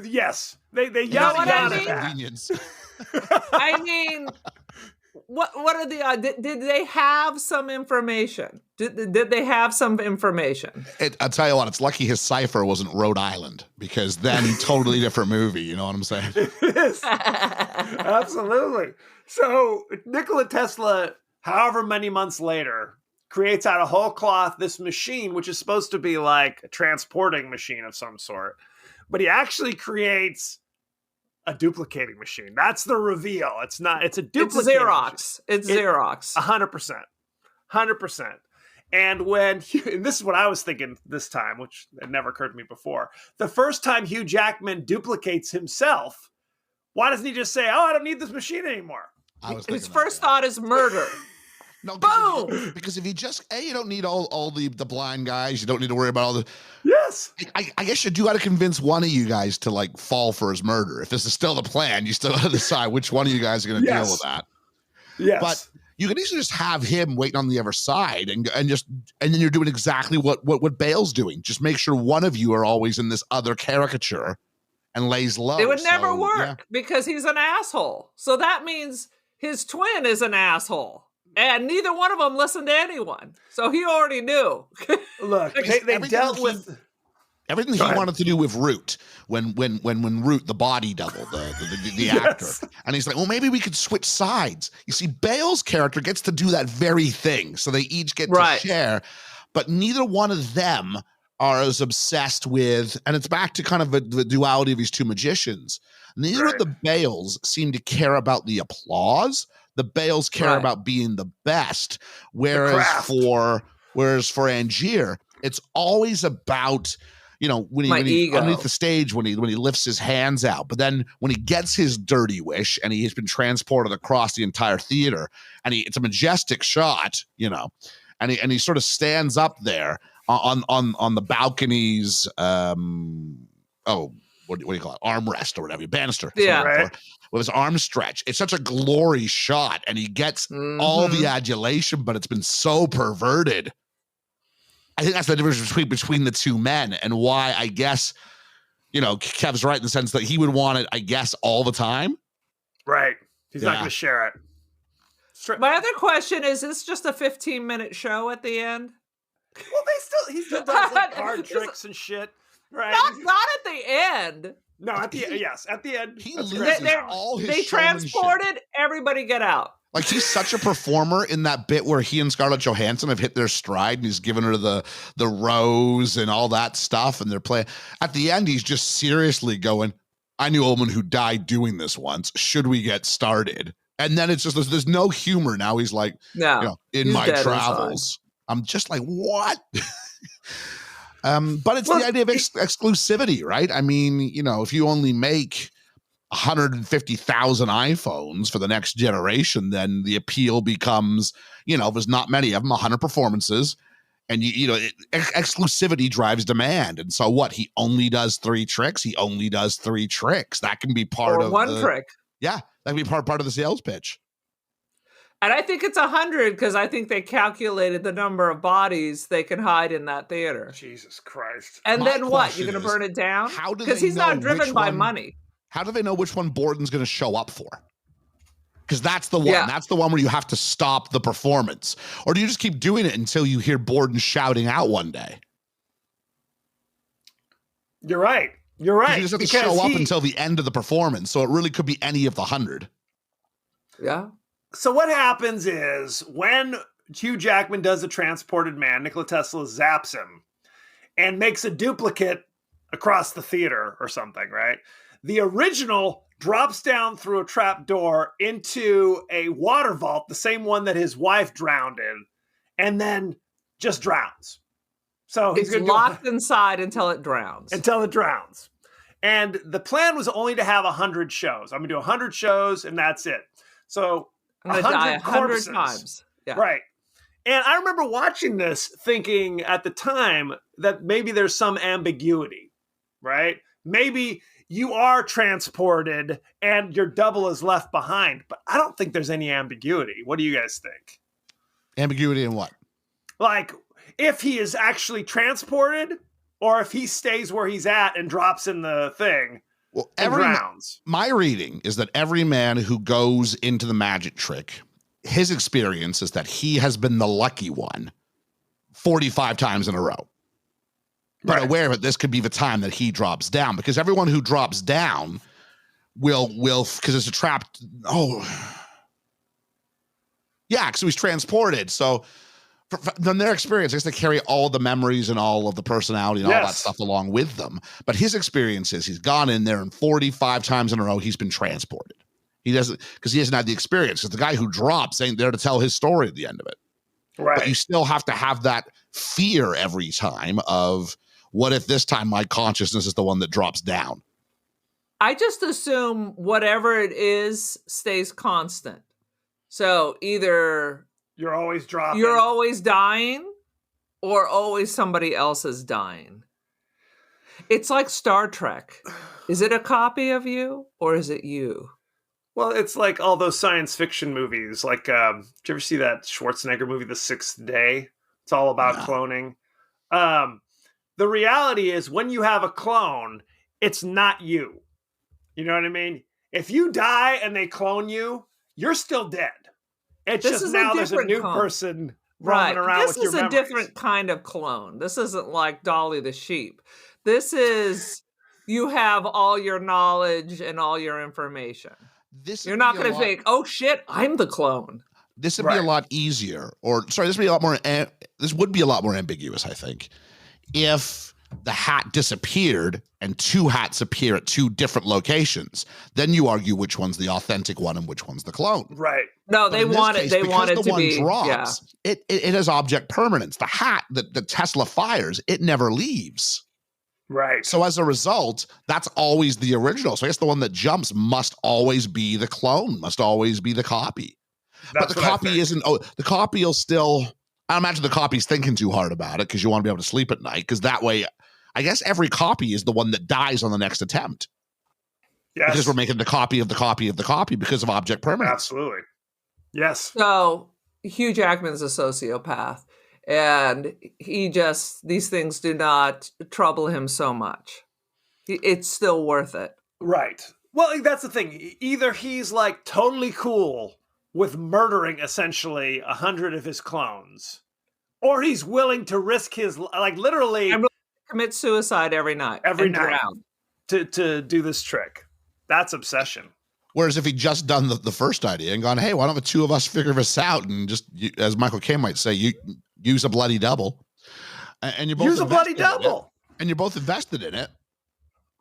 Speaker 2: Yes. They yell at
Speaker 1: convenience. I mean, What are the did they have some information? Did they have some information?
Speaker 8: I'll tell you what, it's lucky his cipher wasn't Rhode Island, because then totally different movie. You know what I'm saying?
Speaker 2: Yes, absolutely. So Nikola Tesla, however many months later, creates out of whole cloth this machine, which is supposed to be like a transporting machine of some sort. But he actually creates a duplicating machine. That's the reveal. It's not, it's a duplicating
Speaker 1: Xerox.
Speaker 2: machine.
Speaker 1: It's Xerox.
Speaker 2: 100%. 100%. And and this is what I was thinking this time, which had never occurred to me before. The first time Hugh Jackman duplicates himself, why doesn't he just say, "Oh, I don't need this machine anymore"?
Speaker 1: His first thought is murder.
Speaker 8: No,
Speaker 1: Boom!
Speaker 8: Because if you just you don't need all the blind guys. You don't need to worry about all the.
Speaker 2: Yes.
Speaker 8: I guess you do got to convince one of you guys to like fall for his murder. If this is still the plan, you still got to decide which one of you guys are going to deal with that.
Speaker 2: Yes.
Speaker 8: But you can easily just have him waiting on the other side, and then you're doing exactly what Bale's doing. Just make sure one of you are always in this other caricature and lays low.
Speaker 1: It would never work because he's an asshole. So that means his twin is an asshole. And neither one of them listened to anyone. So he already knew.
Speaker 2: Look, they dealt with
Speaker 8: everything he wanted to do with Root when Root, the body double, the actor. And he's like, well, maybe we could switch sides. You see, Bale's character gets to do that very thing. So they each get to share, but neither one of them are as obsessed with, and it's back to kind of the duality of these two magicians. Neither of the Bales seem to care about the applause. The Bales care about being the best, whereas for Angier, it's always about, you know, when he underneath the stage, when he lifts his hands out. But then when he gets his dirty wish and he has been transported across the entire theater, and it's a majestic shot, you know, and he sort of stands up there on the balcony's what do you call it, armrest or whatever, banister, with his arms stretched. It's such a glory shot, and he gets all the adulation, but it's been so perverted. I think that's the difference between the two men, and why, I guess, you know, Kev's right in the sense that he would want it, I guess, all the time.
Speaker 2: Right. He's not going to share it.
Speaker 1: My other question is this just a 15-minute show at the end?
Speaker 2: Well, he still does like card tricks and shit. Right.
Speaker 1: Not at the end.
Speaker 2: No, at the end.
Speaker 8: He loses all his
Speaker 1: They transported, everybody get out.
Speaker 8: Like, he's such a performer in that bit where he and Scarlett Johansson have hit their stride, and he's giving her the rose and all that stuff, and they're playing. At the end, he's just seriously going, I knew a woman who died doing this once. Should we get started? And then it's just, there's no humor now. He's like, in my travels. I'm just like, what? But it's the idea of exclusivity, right? I mean, you know, if you only make 150,000 iPhones for the next generation, then the appeal becomes, you know, there's not many of them, 100 performances, and exclusivity drives demand. And so what? He only does 3 tricks. He only does 3 tricks. That can be part of
Speaker 1: one trick.
Speaker 8: Yeah, that can be part of the sales pitch.
Speaker 1: And I think it's 100 because I think they calculated the number of bodies they can hide in that theater.
Speaker 2: Jesus Christ.
Speaker 1: And then what? You're going to burn it down? Because he's not driven by money.
Speaker 8: How do they know which one Borden's going to show up for? Because that's the one. Yeah. That's the one where you have to stop the performance. Or do you just keep doing it until you hear Borden shouting out one day?
Speaker 2: You're right. You're right.
Speaker 8: You just have to show up until the end of the performance. So it really could be any of the 100.
Speaker 1: Yeah.
Speaker 2: So what happens is when Hugh Jackman does the transported man, Nikola Tesla zaps him and makes a duplicate across the theater or something, right? The original drops down through a trap door into a water vault, the same one that his wife drowned in, and then just drowns. So
Speaker 1: he's locked inside until it drowns.
Speaker 2: And the plan was only to have 100 shows. I'm going to do 100 shows and that's it. So 100
Speaker 1: times. Yeah.
Speaker 2: Right. And I remember watching this thinking at the time that maybe there's some ambiguity, right? Maybe you are transported and your double is left behind, but I don't think there's any ambiguity. What do you guys think?
Speaker 8: Ambiguity in what?
Speaker 2: Like, if he is actually transported or if he stays where he's at and drops in the thing.
Speaker 8: Well, my reading is that every man who goes into the magic trick his experience is that he has been the lucky one 45 times in a row. But
Speaker 2: Right.
Speaker 8: aware that this could be the time that he drops down, because everyone who drops down will because it's a trap. Oh, yeah, because he's transported. So from their experience, I guess they carry all the memories and all of the personality and all that
Speaker 2: Yes.
Speaker 8: stuff along with them. But his experience is he's gone in there and 45 times in a row he's been transported. He doesn't, because he hasn't had the experience. Because the guy who drops ain't there to tell his story at the end of it.
Speaker 2: Right.
Speaker 8: But you still have to have that fear every time of, what if this time my consciousness is the one that drops down?
Speaker 1: I just assume whatever it is stays constant. So either
Speaker 2: You're always dropping.
Speaker 1: you're always dying or always somebody else is dying. It's like Star Trek. Is it a copy of you or is it you?
Speaker 2: Well, it's like all those science fiction movies. Like, did you ever see that Schwarzenegger movie, The Sixth Day? It's all about
Speaker 8: No.
Speaker 2: cloning. The reality is, when you have a clone, it's not you. You know what I mean? If you die and they clone you, you're still dead. It's
Speaker 1: This
Speaker 2: just
Speaker 1: is a
Speaker 2: now there's a
Speaker 1: different
Speaker 2: new
Speaker 1: clone.
Speaker 2: person roaming around
Speaker 1: This
Speaker 2: with
Speaker 1: is
Speaker 2: your
Speaker 1: a
Speaker 2: memories.
Speaker 1: different kind of clone. This isn't like Dolly the sheep. This is you have all your knowledge and all your information.
Speaker 8: This
Speaker 1: You're
Speaker 8: would
Speaker 1: not
Speaker 8: be a
Speaker 1: going to
Speaker 8: lot-
Speaker 1: think, "Oh shit, I'm the clone."
Speaker 8: This would be a
Speaker 2: Right.
Speaker 8: lot easier, or sorry, this would be a lot more. This would be a lot more ambiguous, I think, if the hat disappeared and two hats appear at two different locations. Then you argue which one's the authentic one and which one's the clone.
Speaker 2: Right.
Speaker 1: No,
Speaker 8: But
Speaker 1: they
Speaker 8: in this
Speaker 1: want it.
Speaker 8: case,
Speaker 1: They
Speaker 8: because
Speaker 1: want it
Speaker 8: the
Speaker 1: to
Speaker 8: one
Speaker 1: be.
Speaker 8: drops, it has object permanence. The hat that the Tesla fires, it never leaves.
Speaker 2: Right.
Speaker 8: So as a result, that's always the original. So I guess the one that jumps must always be the clone, must always be the copy. But
Speaker 2: That's
Speaker 8: the
Speaker 2: what I
Speaker 8: copy
Speaker 2: think.
Speaker 8: isn't. Oh, the copy will still. I imagine the copy's thinking too hard about it because you want to be able to sleep at night. Because that way, I guess every copy is the one that dies on the next attempt.
Speaker 2: Yes.
Speaker 8: Because we're making the copy of the copy of the copy because of object permanence.
Speaker 2: Absolutely. Yes.
Speaker 1: So Hugh Jackman's a sociopath, and these things do not trouble him so much. It's still worth it.
Speaker 2: Right. Well, that's the thing. Either he's like totally cool with murdering essentially 100 of his clones, or he's willing to risk his, like, literally
Speaker 1: I'm commit suicide every night.
Speaker 2: Every
Speaker 1: and
Speaker 2: night.
Speaker 1: drown.
Speaker 2: to do this trick. That's obsession.
Speaker 8: Whereas if he'd just done the first idea and gone, hey, why don't the two of us figure this out and just, as Michael Caine might say, you use a bloody double, and you both
Speaker 2: Use a bloody
Speaker 8: invested in it,
Speaker 2: double.
Speaker 8: and you're both invested in it.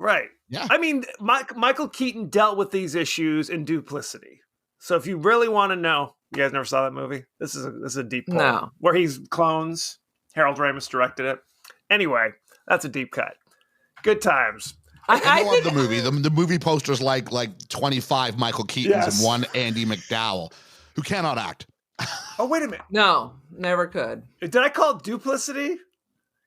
Speaker 2: Right.
Speaker 8: Yeah.
Speaker 2: I mean, Michael Keaton dealt with these issues in Duplicity. So if you really want to know, you guys never saw that movie? This is a deep pull.
Speaker 1: No.
Speaker 2: Where he's clones. Harold Ramis directed it. Anyway, that's a deep cut. Good times.
Speaker 8: I love the movie. The movie poster's like 25 Michael Keatons
Speaker 2: Yes.
Speaker 8: and one Andy McDowell, who cannot act.
Speaker 2: Oh, wait a minute.
Speaker 1: No, never could.
Speaker 2: Did I call it Duplicity?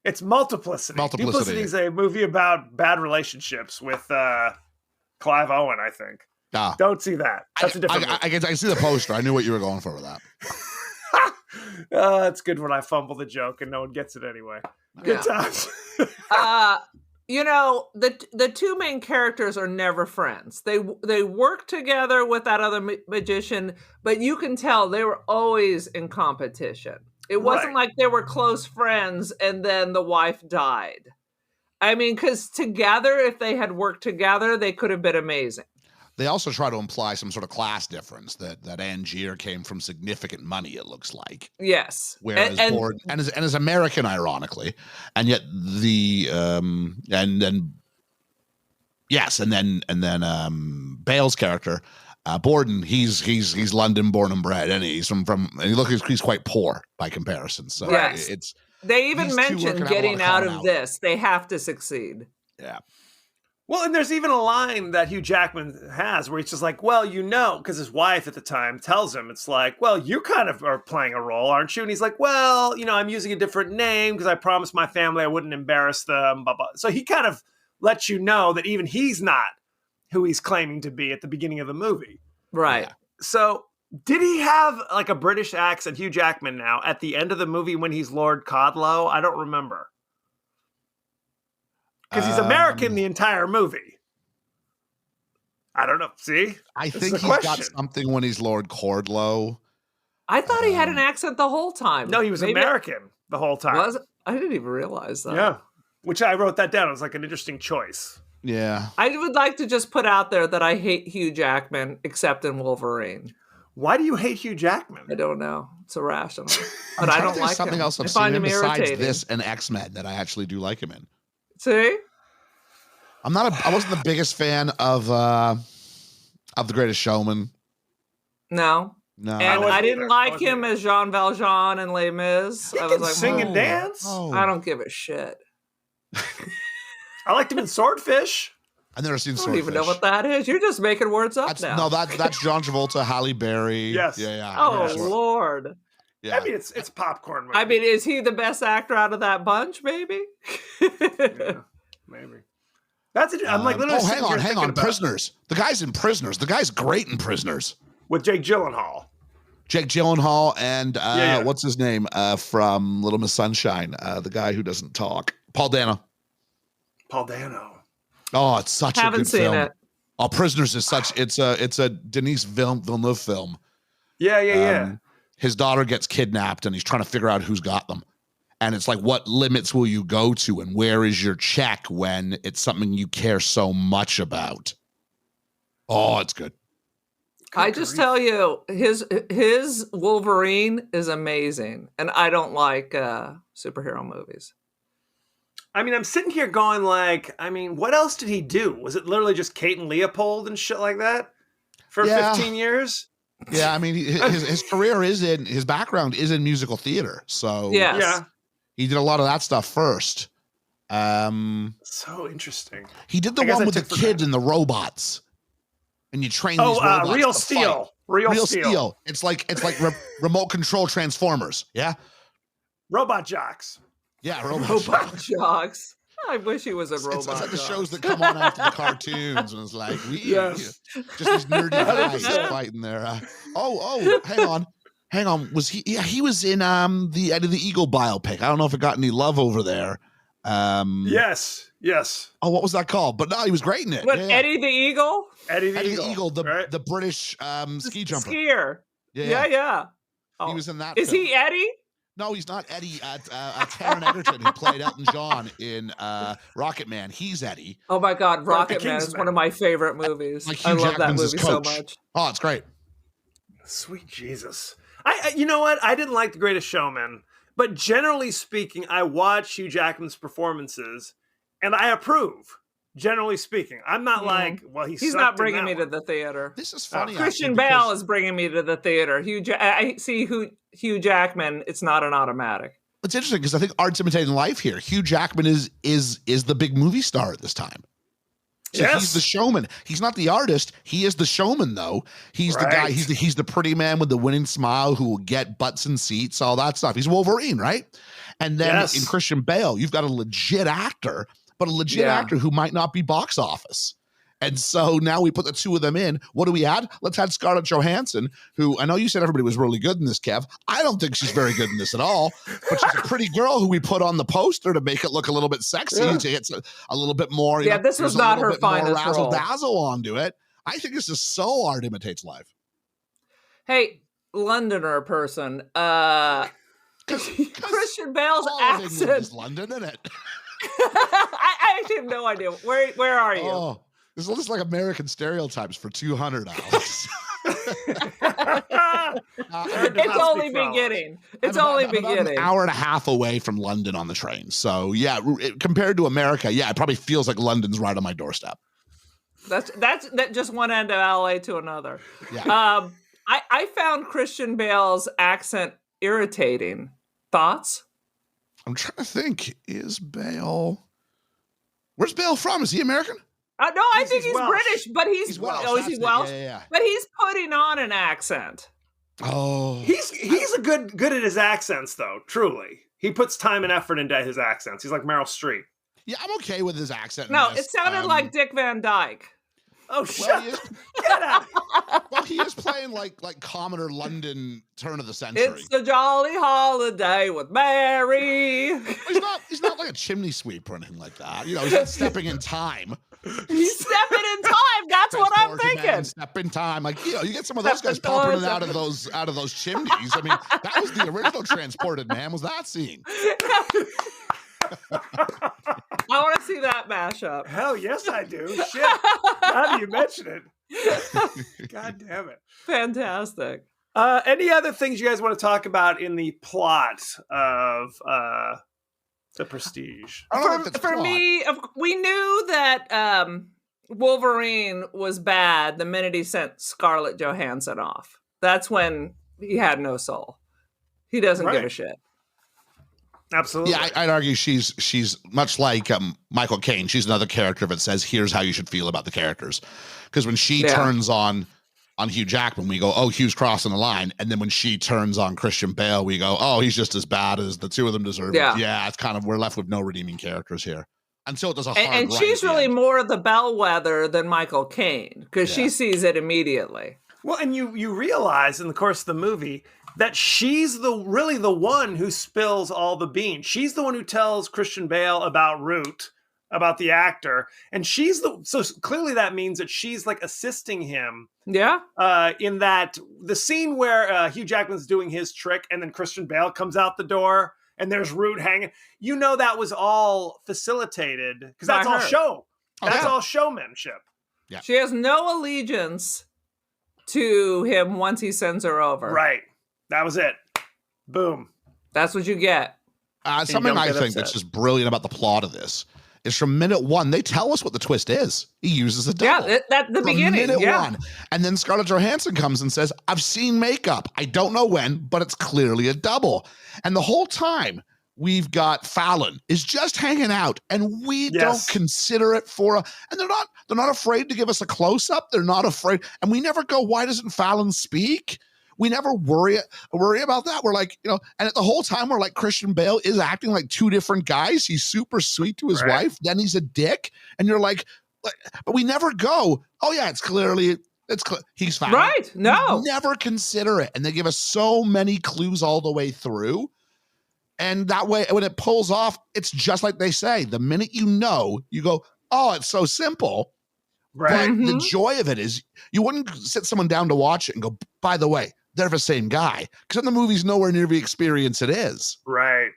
Speaker 2: It's Multiplicity.
Speaker 8: Multiplicity.
Speaker 2: Duplicity is a movie about bad relationships with Clive Owen, I think.
Speaker 8: Ah.
Speaker 2: Don't see that. That's a different movie.
Speaker 8: I see the poster. I knew what you were going for with that.
Speaker 2: It's good when I fumble the joke and no one gets it anyway. Good
Speaker 1: Yeah.
Speaker 2: times.
Speaker 1: The two main characters are never friends. They work together with that other magician, but you can tell they were always in competition. It wasn't
Speaker 2: Right.
Speaker 1: like they were close friends and then the wife died. I mean, because together, if they had worked together, they could have been amazing.
Speaker 8: They also try to imply some sort of class difference that Angier came from significant money, it looks like.
Speaker 1: Yes.
Speaker 8: Whereas Borden and is American, ironically, and yet and then Bale's character, Borden, he's London born and bred, and he's he's quite poor by comparison. So
Speaker 1: Yes.
Speaker 8: it's
Speaker 1: They even
Speaker 8: these two are
Speaker 1: mentioned
Speaker 8: gonna have a lot
Speaker 1: getting
Speaker 8: of
Speaker 1: out
Speaker 8: common
Speaker 1: of this. They have to succeed.
Speaker 8: yeah.
Speaker 2: Well, and there's even a line that Hugh Jackman has where he's just like, well, because his wife at the time tells him, it's like, well, you kind of are playing a role, aren't you? And he's like, well, I'm using a different name because I promised my family I wouldn't embarrass them, blah, blah. So he kind of lets you know that even he's not who he's claiming to be at the beginning of the movie.
Speaker 1: Right.
Speaker 8: Yeah.
Speaker 2: So did he have like a British accent, Hugh Jackman now, at the end of the movie when he's Lord Codlow? I don't remember. Because he's American the entire movie. I don't know. See?
Speaker 8: I
Speaker 2: This
Speaker 8: think
Speaker 2: is a
Speaker 8: he's got
Speaker 2: question.
Speaker 8: something when he's Lord Cordlow.
Speaker 1: I thought he had an accent the whole time.
Speaker 2: No, he was American the whole time.
Speaker 1: Was I didn't even realize that.
Speaker 2: Yeah. Which I wrote that down. It was like an interesting choice.
Speaker 8: Yeah.
Speaker 1: I would like to just put out there that I hate Hugh Jackman, except in Wolverine.
Speaker 2: Why do you hate Hugh Jackman?
Speaker 1: I don't know. It's irrational. But I don't like
Speaker 8: something
Speaker 1: him.
Speaker 8: else I've
Speaker 1: I
Speaker 8: seen
Speaker 1: find
Speaker 8: him
Speaker 1: him
Speaker 8: besides
Speaker 1: irritating.
Speaker 8: this and X-Men that I actually do like him in.
Speaker 1: See?
Speaker 8: I wasn't the biggest fan of The Greatest Showman.
Speaker 1: No.
Speaker 8: No.
Speaker 1: And I didn't
Speaker 2: either.
Speaker 1: like him as Jean Valjean in Les Mis.
Speaker 2: He
Speaker 1: I
Speaker 2: can
Speaker 1: was like,
Speaker 2: sing and
Speaker 1: "Oh,
Speaker 2: dance.
Speaker 1: I don't give a shit.
Speaker 2: I liked him in Swordfish.
Speaker 8: I've never seen
Speaker 1: I don't
Speaker 8: Swordfish.
Speaker 1: even know what that is. You're just making words up now.
Speaker 8: No, that's John Travolta, Halle Berry.
Speaker 2: Yes.
Speaker 8: Yeah.
Speaker 1: Oh,
Speaker 8: Yeah.
Speaker 1: Lord.
Speaker 8: Yeah.
Speaker 2: I mean, it's popcorn movie.
Speaker 1: I mean, is he the best actor out of that bunch, maybe?
Speaker 2: Yeah, maybe. That's it. I'm like literally.
Speaker 8: hang
Speaker 2: sitting here
Speaker 8: on.
Speaker 2: thinking about-
Speaker 8: Prisoners. The guy's in Prisoners. The guy's great in Prisoners.
Speaker 2: with Jake Gyllenhaal.
Speaker 8: Jake Gyllenhaal and
Speaker 2: Yeah.
Speaker 8: what's his name from Little Miss Sunshine? The guy who doesn't talk. Paul Dano.
Speaker 2: Paul Dano.
Speaker 8: Oh, it's such a
Speaker 1: Haven't
Speaker 8: good
Speaker 1: seen
Speaker 8: film.
Speaker 1: it.
Speaker 8: Oh, Prisoners is such. It's a Denis Villeneuve film.
Speaker 2: Yeah.
Speaker 8: His daughter gets kidnapped and he's trying to figure out who's got them. And it's like, what limits will you go to and where is your check when it's something you care so much about? Oh, it's good.
Speaker 1: I just tell you, his Wolverine is amazing, and I don't like superhero movies.
Speaker 2: I mean, I'm sitting here going like, I mean, what else did he do? Was it literally just Kate and Leopold and shit like that for 15 years?
Speaker 8: Yeah, I mean, his career his background is in musical theater. So
Speaker 1: Yes.
Speaker 2: Yeah.
Speaker 8: he did a lot of that stuff first.
Speaker 2: So interesting.
Speaker 8: He did the
Speaker 2: I guess
Speaker 8: one
Speaker 2: I
Speaker 8: with the
Speaker 2: took for
Speaker 8: kids
Speaker 2: granted.
Speaker 8: and the robots. And you train these robots.
Speaker 2: Real
Speaker 8: to
Speaker 2: Steel.
Speaker 8: fight.
Speaker 2: Real Steel.
Speaker 8: It's like remote control Transformers. Yeah.
Speaker 2: Robot Jocks.
Speaker 8: Yeah, robot.
Speaker 1: Robot Jocks. I wish he was a robot.
Speaker 8: It's like the
Speaker 1: Jocks.
Speaker 8: shows that come on after the cartoons, and it's like
Speaker 2: Yes.
Speaker 8: just these nerdy guys fighting there. Hang on. Was he? Yeah, he was in the Eddie the Eagle biopic. I don't know if it got any love over there.
Speaker 2: Yes.
Speaker 8: Oh, what was that called? But no, he was great in it.
Speaker 1: What,
Speaker 8: Yeah.
Speaker 1: Eddie the Eagle?
Speaker 2: Eddie the
Speaker 8: Eddie
Speaker 2: Eagle.
Speaker 8: the Eagle,
Speaker 2: right?
Speaker 8: the British ski jumper.
Speaker 1: Skier.
Speaker 8: Yeah.
Speaker 1: Yeah.
Speaker 8: He
Speaker 1: Oh.
Speaker 8: was in that.
Speaker 1: Is
Speaker 8: film.
Speaker 1: he Eddie?
Speaker 8: No, he's not Eddie. Taron Egerton, who played Elton John in Rocket Man. He's Eddie.
Speaker 1: Oh my God, Rocket Man is
Speaker 2: Kingsman.
Speaker 1: one of my favorite movies.
Speaker 8: Like
Speaker 1: I
Speaker 8: Hugh
Speaker 1: love that
Speaker 8: Jackman's his
Speaker 1: movie so
Speaker 8: coach.
Speaker 1: much.
Speaker 8: Oh, it's great.
Speaker 2: Sweet Jesus. I you know what? I didn't like The Greatest Showman, but generally speaking, I watch Hugh Jackman's performances and I approve. Generally speaking, I'm not like, well,
Speaker 1: He's not bringing me to the theater.
Speaker 8: This is funny.
Speaker 1: Christian
Speaker 8: actually,
Speaker 1: Bale
Speaker 8: because-
Speaker 1: is bringing me to the theater. I see Hugh Jackman. It's not an automatic.
Speaker 8: It's interesting because I think art's imitating life here. Hugh Jackman is the big movie star at this time. So
Speaker 2: Yes.
Speaker 8: he's the showman. He's not the artist. He is the showman, though. He's the guy.
Speaker 2: Right.
Speaker 8: He's the pretty man with the winning smile who will get butts and seats, all that stuff. He's Wolverine, right? And then
Speaker 2: Yes.
Speaker 8: in Christian Bale, you've got a legit actor, but a legit
Speaker 1: Yeah.
Speaker 8: actor who might not be box office. And so now we put the two of them in. What do we add? Let's add Scarlett Johansson, who I know you said everybody was really good in this, Kev. I don't think she's very good in this at all, but she's a pretty girl who we put on the poster to make it look a little bit sexy, to get a little bit more.
Speaker 1: Yeah, this was
Speaker 8: there's a
Speaker 1: not
Speaker 8: little
Speaker 1: her
Speaker 8: bit more
Speaker 1: finest
Speaker 8: razzle
Speaker 1: role.
Speaker 8: dazzle onto it. I think this is so art imitates life.
Speaker 1: Hey, Londoner person. Christian Bale's
Speaker 8: All of England
Speaker 1: accent.
Speaker 8: is London, isn't it?
Speaker 1: I actually have no idea. Where are you?
Speaker 8: Oh, this looks like American stereotypes for 200 hours.
Speaker 1: It's only beginning. It's only
Speaker 8: I'm about
Speaker 1: beginning.
Speaker 8: an hour and a half away from London on the train. So yeah, compared to America, yeah, it probably feels like London's right on my doorstep.
Speaker 1: That's just one end of LA to another.
Speaker 8: Yeah.
Speaker 1: I found Christian Bale's accent irritating. Thoughts?
Speaker 8: I'm trying to think. Is Bale? Where's Bale from? Is he American?
Speaker 1: No, I think
Speaker 2: he's
Speaker 1: he's
Speaker 2: Welsh.
Speaker 1: British, but he's
Speaker 8: Welsh.
Speaker 1: oh, is
Speaker 8: That's
Speaker 1: he
Speaker 8: it.
Speaker 1: Welsh?
Speaker 8: Yeah.
Speaker 1: But he's putting on an accent.
Speaker 8: Oh,
Speaker 2: He's a good at his accents though. Truly, he puts time and effort into his accents. He's like Meryl Streep.
Speaker 8: yeah. I'm okay with his accent. in
Speaker 1: No,
Speaker 8: this.
Speaker 1: it sounded like Dick Van Dyke.
Speaker 2: Oh, shut Get out.
Speaker 8: Well, he is playing like commoner London turn of the century.
Speaker 1: It's a jolly holiday with Mary.
Speaker 8: He's not like a chimney sweep or anything like that. You know, he's not stepping in time.
Speaker 1: He's stepping in time. That's what I'm
Speaker 8: Transported man,
Speaker 1: thinking.
Speaker 8: step in time. Like, you know, you get some of those guys popping in out of those chimneys. I mean, that was the original Transported Man, was that scene.
Speaker 1: I want to see that mashup.
Speaker 2: Hell yes, I do. Shit. Now that you mention it. God damn it.
Speaker 1: Fantastic.
Speaker 2: Any other things you guys want to talk about in the plot of The Prestige?
Speaker 8: I don't know if it's
Speaker 1: For
Speaker 8: plot.
Speaker 1: me, we knew that Wolverine was bad the minute he sent Scarlett Johansson off. That's when he had no soul. He doesn't give a shit.
Speaker 2: Absolutely.
Speaker 8: Yeah, I'd argue she's much like Michael Caine. She's another character that says, here's how you should feel about the characters. Because when she turns on Hugh Jackman, we go, oh, Hugh's crossing the line. And then when she turns on Christian Bale, we go, oh, he's just as bad as the two of them deserve. Yeah, it's kind of, we're left with no redeeming characters here. Until it does a hard
Speaker 1: And
Speaker 8: right
Speaker 1: she's
Speaker 8: at the
Speaker 1: really
Speaker 8: end.
Speaker 1: more the bellwether than Michael Caine, because she sees it immediately.
Speaker 2: Well, and you realize in the course of the movie that she's really the one who spills all the beans. She's the one who tells Christian Bale about Root, about the actor, and so clearly that means that she's like assisting him.
Speaker 1: Yeah.
Speaker 2: In that the scene where Hugh Jackman's doing his trick, and then Christian Bale comes out the door, and there's Root hanging. You know that was all facilitated because that's all show. That's all showmanship.
Speaker 8: Yeah.
Speaker 1: She has no allegiance to him once he sends her over.
Speaker 2: Right. That was it. Boom.
Speaker 1: That's what you get.
Speaker 8: Something
Speaker 2: don't
Speaker 8: I
Speaker 2: get
Speaker 8: think
Speaker 2: upset.
Speaker 8: that's just brilliant about the plot of this is from minute one, they tell us what the twist is. He uses a double.
Speaker 1: Yeah, at the
Speaker 8: From
Speaker 1: beginning.
Speaker 8: minute
Speaker 1: Yeah.
Speaker 8: one. And then Scarlett Johansson comes and says, I've seen makeup. I don't know when, but it's clearly a double. And the whole time we've got Fallon is just hanging out, and we don't consider it and they're not afraid to give us a close-up. They're not afraid. And we never go, why doesn't Fallon speak? We never worry about that. We're like, you know, and the whole time we're like, Christian Bale is acting like two different guys. He's super sweet to his wife. Then he's a dick. And you're like, but we never go, oh yeah, he's Fallon.
Speaker 1: Right. No.
Speaker 8: We never consider it. And they give us so many clues all the way through. And that way, when it pulls off, it's just like they say. The minute you know, you go, oh, it's so simple.
Speaker 2: Right.
Speaker 8: But the joy of it is you wouldn't sit someone down to watch it and go, by the way, they're the same guy. Because then the movie's nowhere near the experience it is.
Speaker 2: Right.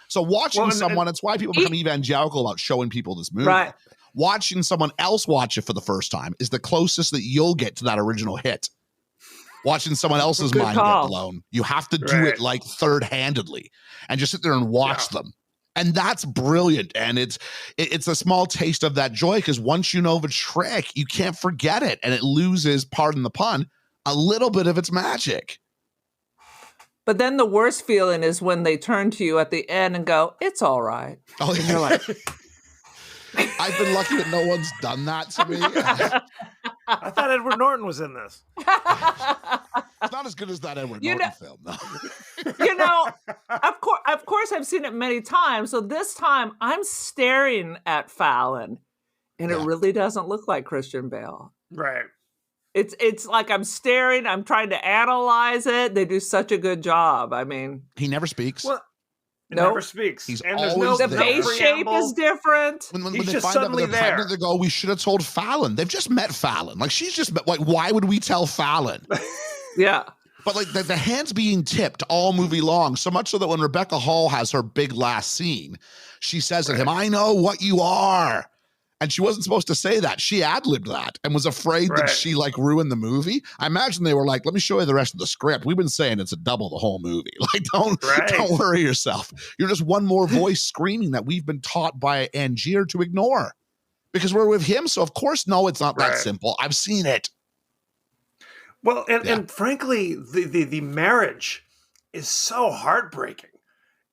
Speaker 8: So watching someone, it's why people become evangelical about showing people this movie.
Speaker 1: Right.
Speaker 8: Watching someone else watch it for the first time is the closest that you'll get to that original hit. Watching someone else's
Speaker 1: Good
Speaker 8: mind
Speaker 1: call.
Speaker 8: get blown. You have to do it like third-handedly and just sit there and watch them. And that's brilliant. And it's a small taste of that joy because once you know the trick, you can't forget it. And it loses, pardon the pun, a little bit of its magic.
Speaker 1: But then the worst feeling is when they turn to you at the end and go, it's all right.
Speaker 8: Oh,
Speaker 1: And you're like,
Speaker 8: I've been lucky that no one's done that to me.
Speaker 2: I thought Edward Norton was in this.
Speaker 8: It's not as good as that Edward Norton film, though.
Speaker 1: you know, of course I've seen it many times. So this time I'm staring at Fallon and it really doesn't look like Christian Bale.
Speaker 2: Right.
Speaker 1: It's like I'm staring, I'm trying to analyze it. They do such a good job. I mean,
Speaker 8: he never speaks.
Speaker 2: Well, he
Speaker 1: Nope.
Speaker 2: never speaks.
Speaker 8: He's
Speaker 2: and there's
Speaker 8: always
Speaker 2: no
Speaker 1: the
Speaker 8: there.
Speaker 1: face shape
Speaker 2: preamble.
Speaker 1: is different.
Speaker 8: When
Speaker 2: He's
Speaker 8: they
Speaker 2: just
Speaker 8: find out
Speaker 2: suddenly
Speaker 8: they're pregnant,
Speaker 2: there.
Speaker 8: they go, we should have told Fallon. They've just met Fallon. Like, she's just met, like, why would we tell Fallon?
Speaker 1: Yeah.
Speaker 8: But, like, the hands being tipped all movie long, so much so that when Rebecca Hall has her big last scene, she says to him, I know what you are. And she wasn't supposed to say that. She ad-libbed that and was afraid that she, like, ruined the movie. I imagine they were like, let me show you the rest of the script. We've been saying it's a double the whole movie. Like, don't worry yourself. You're just one more voice screaming that we've been taught by Angier to ignore. Because we're with him, so of course, no, it's not that simple. I've seen it.
Speaker 2: Well, and frankly, the marriage is so heartbreaking.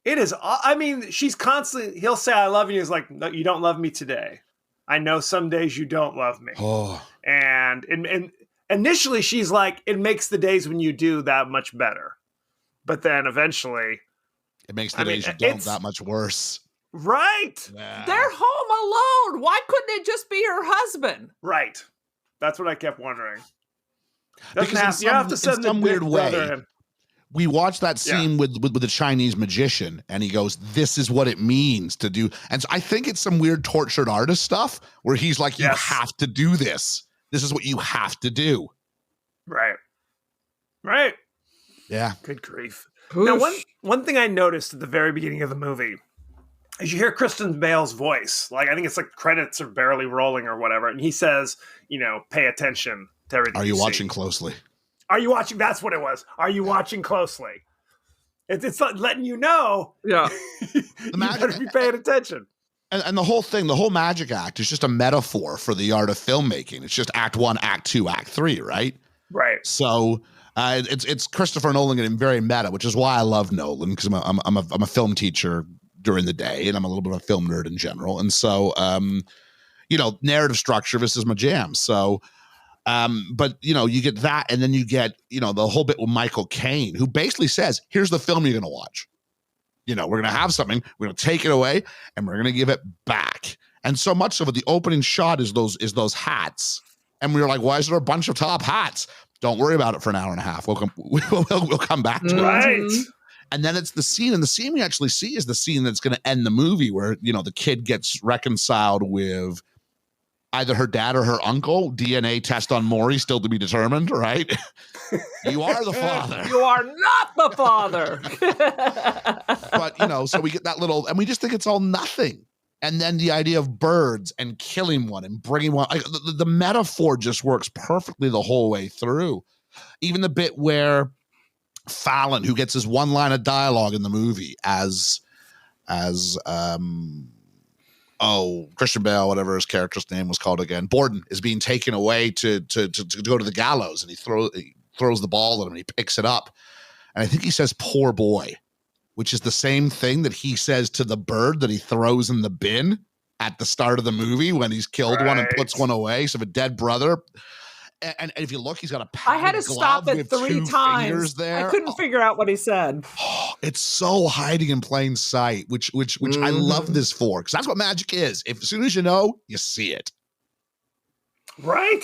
Speaker 2: It is. I mean, she's constantly. He'll say, "I love you." He's like, "No, you don't love me today. I know some days you don't love me."
Speaker 8: Oh.
Speaker 2: And initially, she's like, "It makes the days when you do that much better," but then eventually,
Speaker 8: it makes the days you don't that much worse.
Speaker 2: Right.
Speaker 8: Yeah.
Speaker 1: They're home alone. Why couldn't it just be her husband?
Speaker 2: Right. That's what I kept wondering.
Speaker 8: Because
Speaker 2: you have to send
Speaker 8: in
Speaker 2: the
Speaker 8: some weird
Speaker 2: big
Speaker 8: way,
Speaker 2: brother in.
Speaker 8: we watched that scene with the Chinese magician, and he goes, "This is what it means to do." And so I think it's some weird tortured artist stuff where he's like, "You have to do this. This is what you have to do."
Speaker 2: Right.
Speaker 8: Yeah.
Speaker 2: Good grief.
Speaker 1: Oof.
Speaker 2: Now, one thing I noticed at the very beginning of the movie is you hear Kristen Bale's voice. Like, I think it's like credits are barely rolling or whatever, and he says, pay attention to everything.
Speaker 8: Are you
Speaker 2: see.
Speaker 8: watching closely?
Speaker 2: Are you watching? That's what it was. Are you watching closely? It's like letting you know.
Speaker 1: Yeah.
Speaker 2: You better be paying attention.
Speaker 8: And the whole magic act is just a metaphor for the art of filmmaking. It's just act 1, act 2, act 3, right?
Speaker 2: Right.
Speaker 8: So it's Christopher Nolan getting very meta, which is why I love Nolan, because I'm a film teacher during the day, and I'm a little bit of a film nerd in general. And so, narrative structure, this is my jam. So, but you get that, and then you get, the whole bit with Michael Caine, who basically says, here's the film you're going to watch. We're going to have something, we're going to take it away, and we're going to give it back. And so much of it, the opening shot is those hats. And we were like, why is there a bunch of top hats? Don't worry about it for an hour and a half. We'll come back to it.
Speaker 2: Right.
Speaker 8: And then it's the scene, and the scene we actually see is the scene that's going to end the movie, where, the kid gets reconciled with either her dad or her uncle. DNA test on Maury still to be determined, right? You are the father.
Speaker 1: You are not the father.
Speaker 8: But, so we get that little, and we just think it's all nothing. And then the idea of birds and killing one and bringing one, like, the metaphor just works perfectly the whole way through. Even the bit where Fallon, who gets his one line of dialogue in the movie as Christian Bale, whatever his character's name was called again, Borden, is being taken away to go to the gallows, and he throws the ball at him and he picks it up. And I think he says, "Poor boy," which is the same thing that he says to the bird that he throws in the bin at the start of the movie when he's killed one and puts one away. So a dead brother. And if you look, he's got a
Speaker 1: I had to stop it 3 times.
Speaker 8: There.
Speaker 1: I couldn't figure out what he said.
Speaker 8: It's so hiding in plain sight, which I love this for, because that's what magic is. As soon as you know, you see it.
Speaker 2: Right.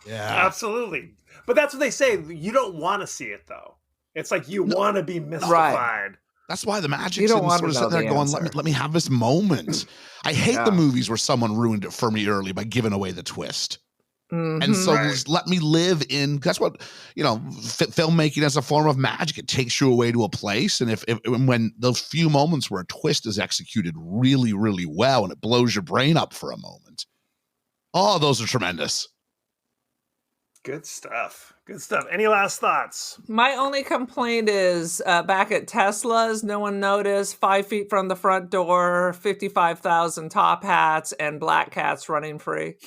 Speaker 8: Yeah.
Speaker 2: Absolutely. But that's what they say. You don't want to see it, though. It's like you want to be mystified.
Speaker 1: Right.
Speaker 8: That's why the magic's
Speaker 1: You don't
Speaker 8: in
Speaker 1: want
Speaker 8: sort of
Speaker 1: to
Speaker 8: sitting
Speaker 1: know
Speaker 8: there
Speaker 1: the
Speaker 8: going,
Speaker 1: answer.
Speaker 8: let me have this moment. I hate the movies where someone ruined it for me early by giving away the twist. And so just let me live in, that's what, filmmaking as a form of magic. It takes you away to a place. And when those few moments where a twist is executed really, really well, and it blows your brain up for a moment. Oh, those are tremendous.
Speaker 2: Good stuff. Any last thoughts?
Speaker 1: My only complaint is back at Tesla's, no one noticed 5 feet from the front door, 55,000 top hats, and black cats running free.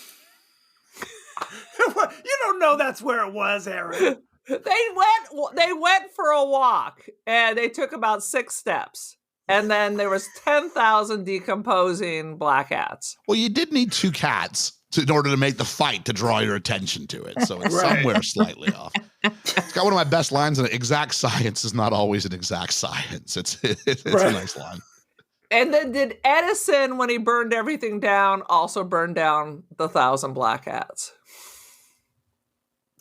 Speaker 2: You don't know that's where it was, Aaron.
Speaker 1: They went for a walk, and they took about 6 steps. And then there was 10,000 decomposing black cats.
Speaker 8: Well, you did need 2 cats in order to make the fight to draw your attention to it. So it's somewhere slightly off. It's got one of my best lines in it. Exact science is not always an exact science. It's a nice line.
Speaker 1: And then did Edison, when he burned everything down, also burn down the 1,000 black cats?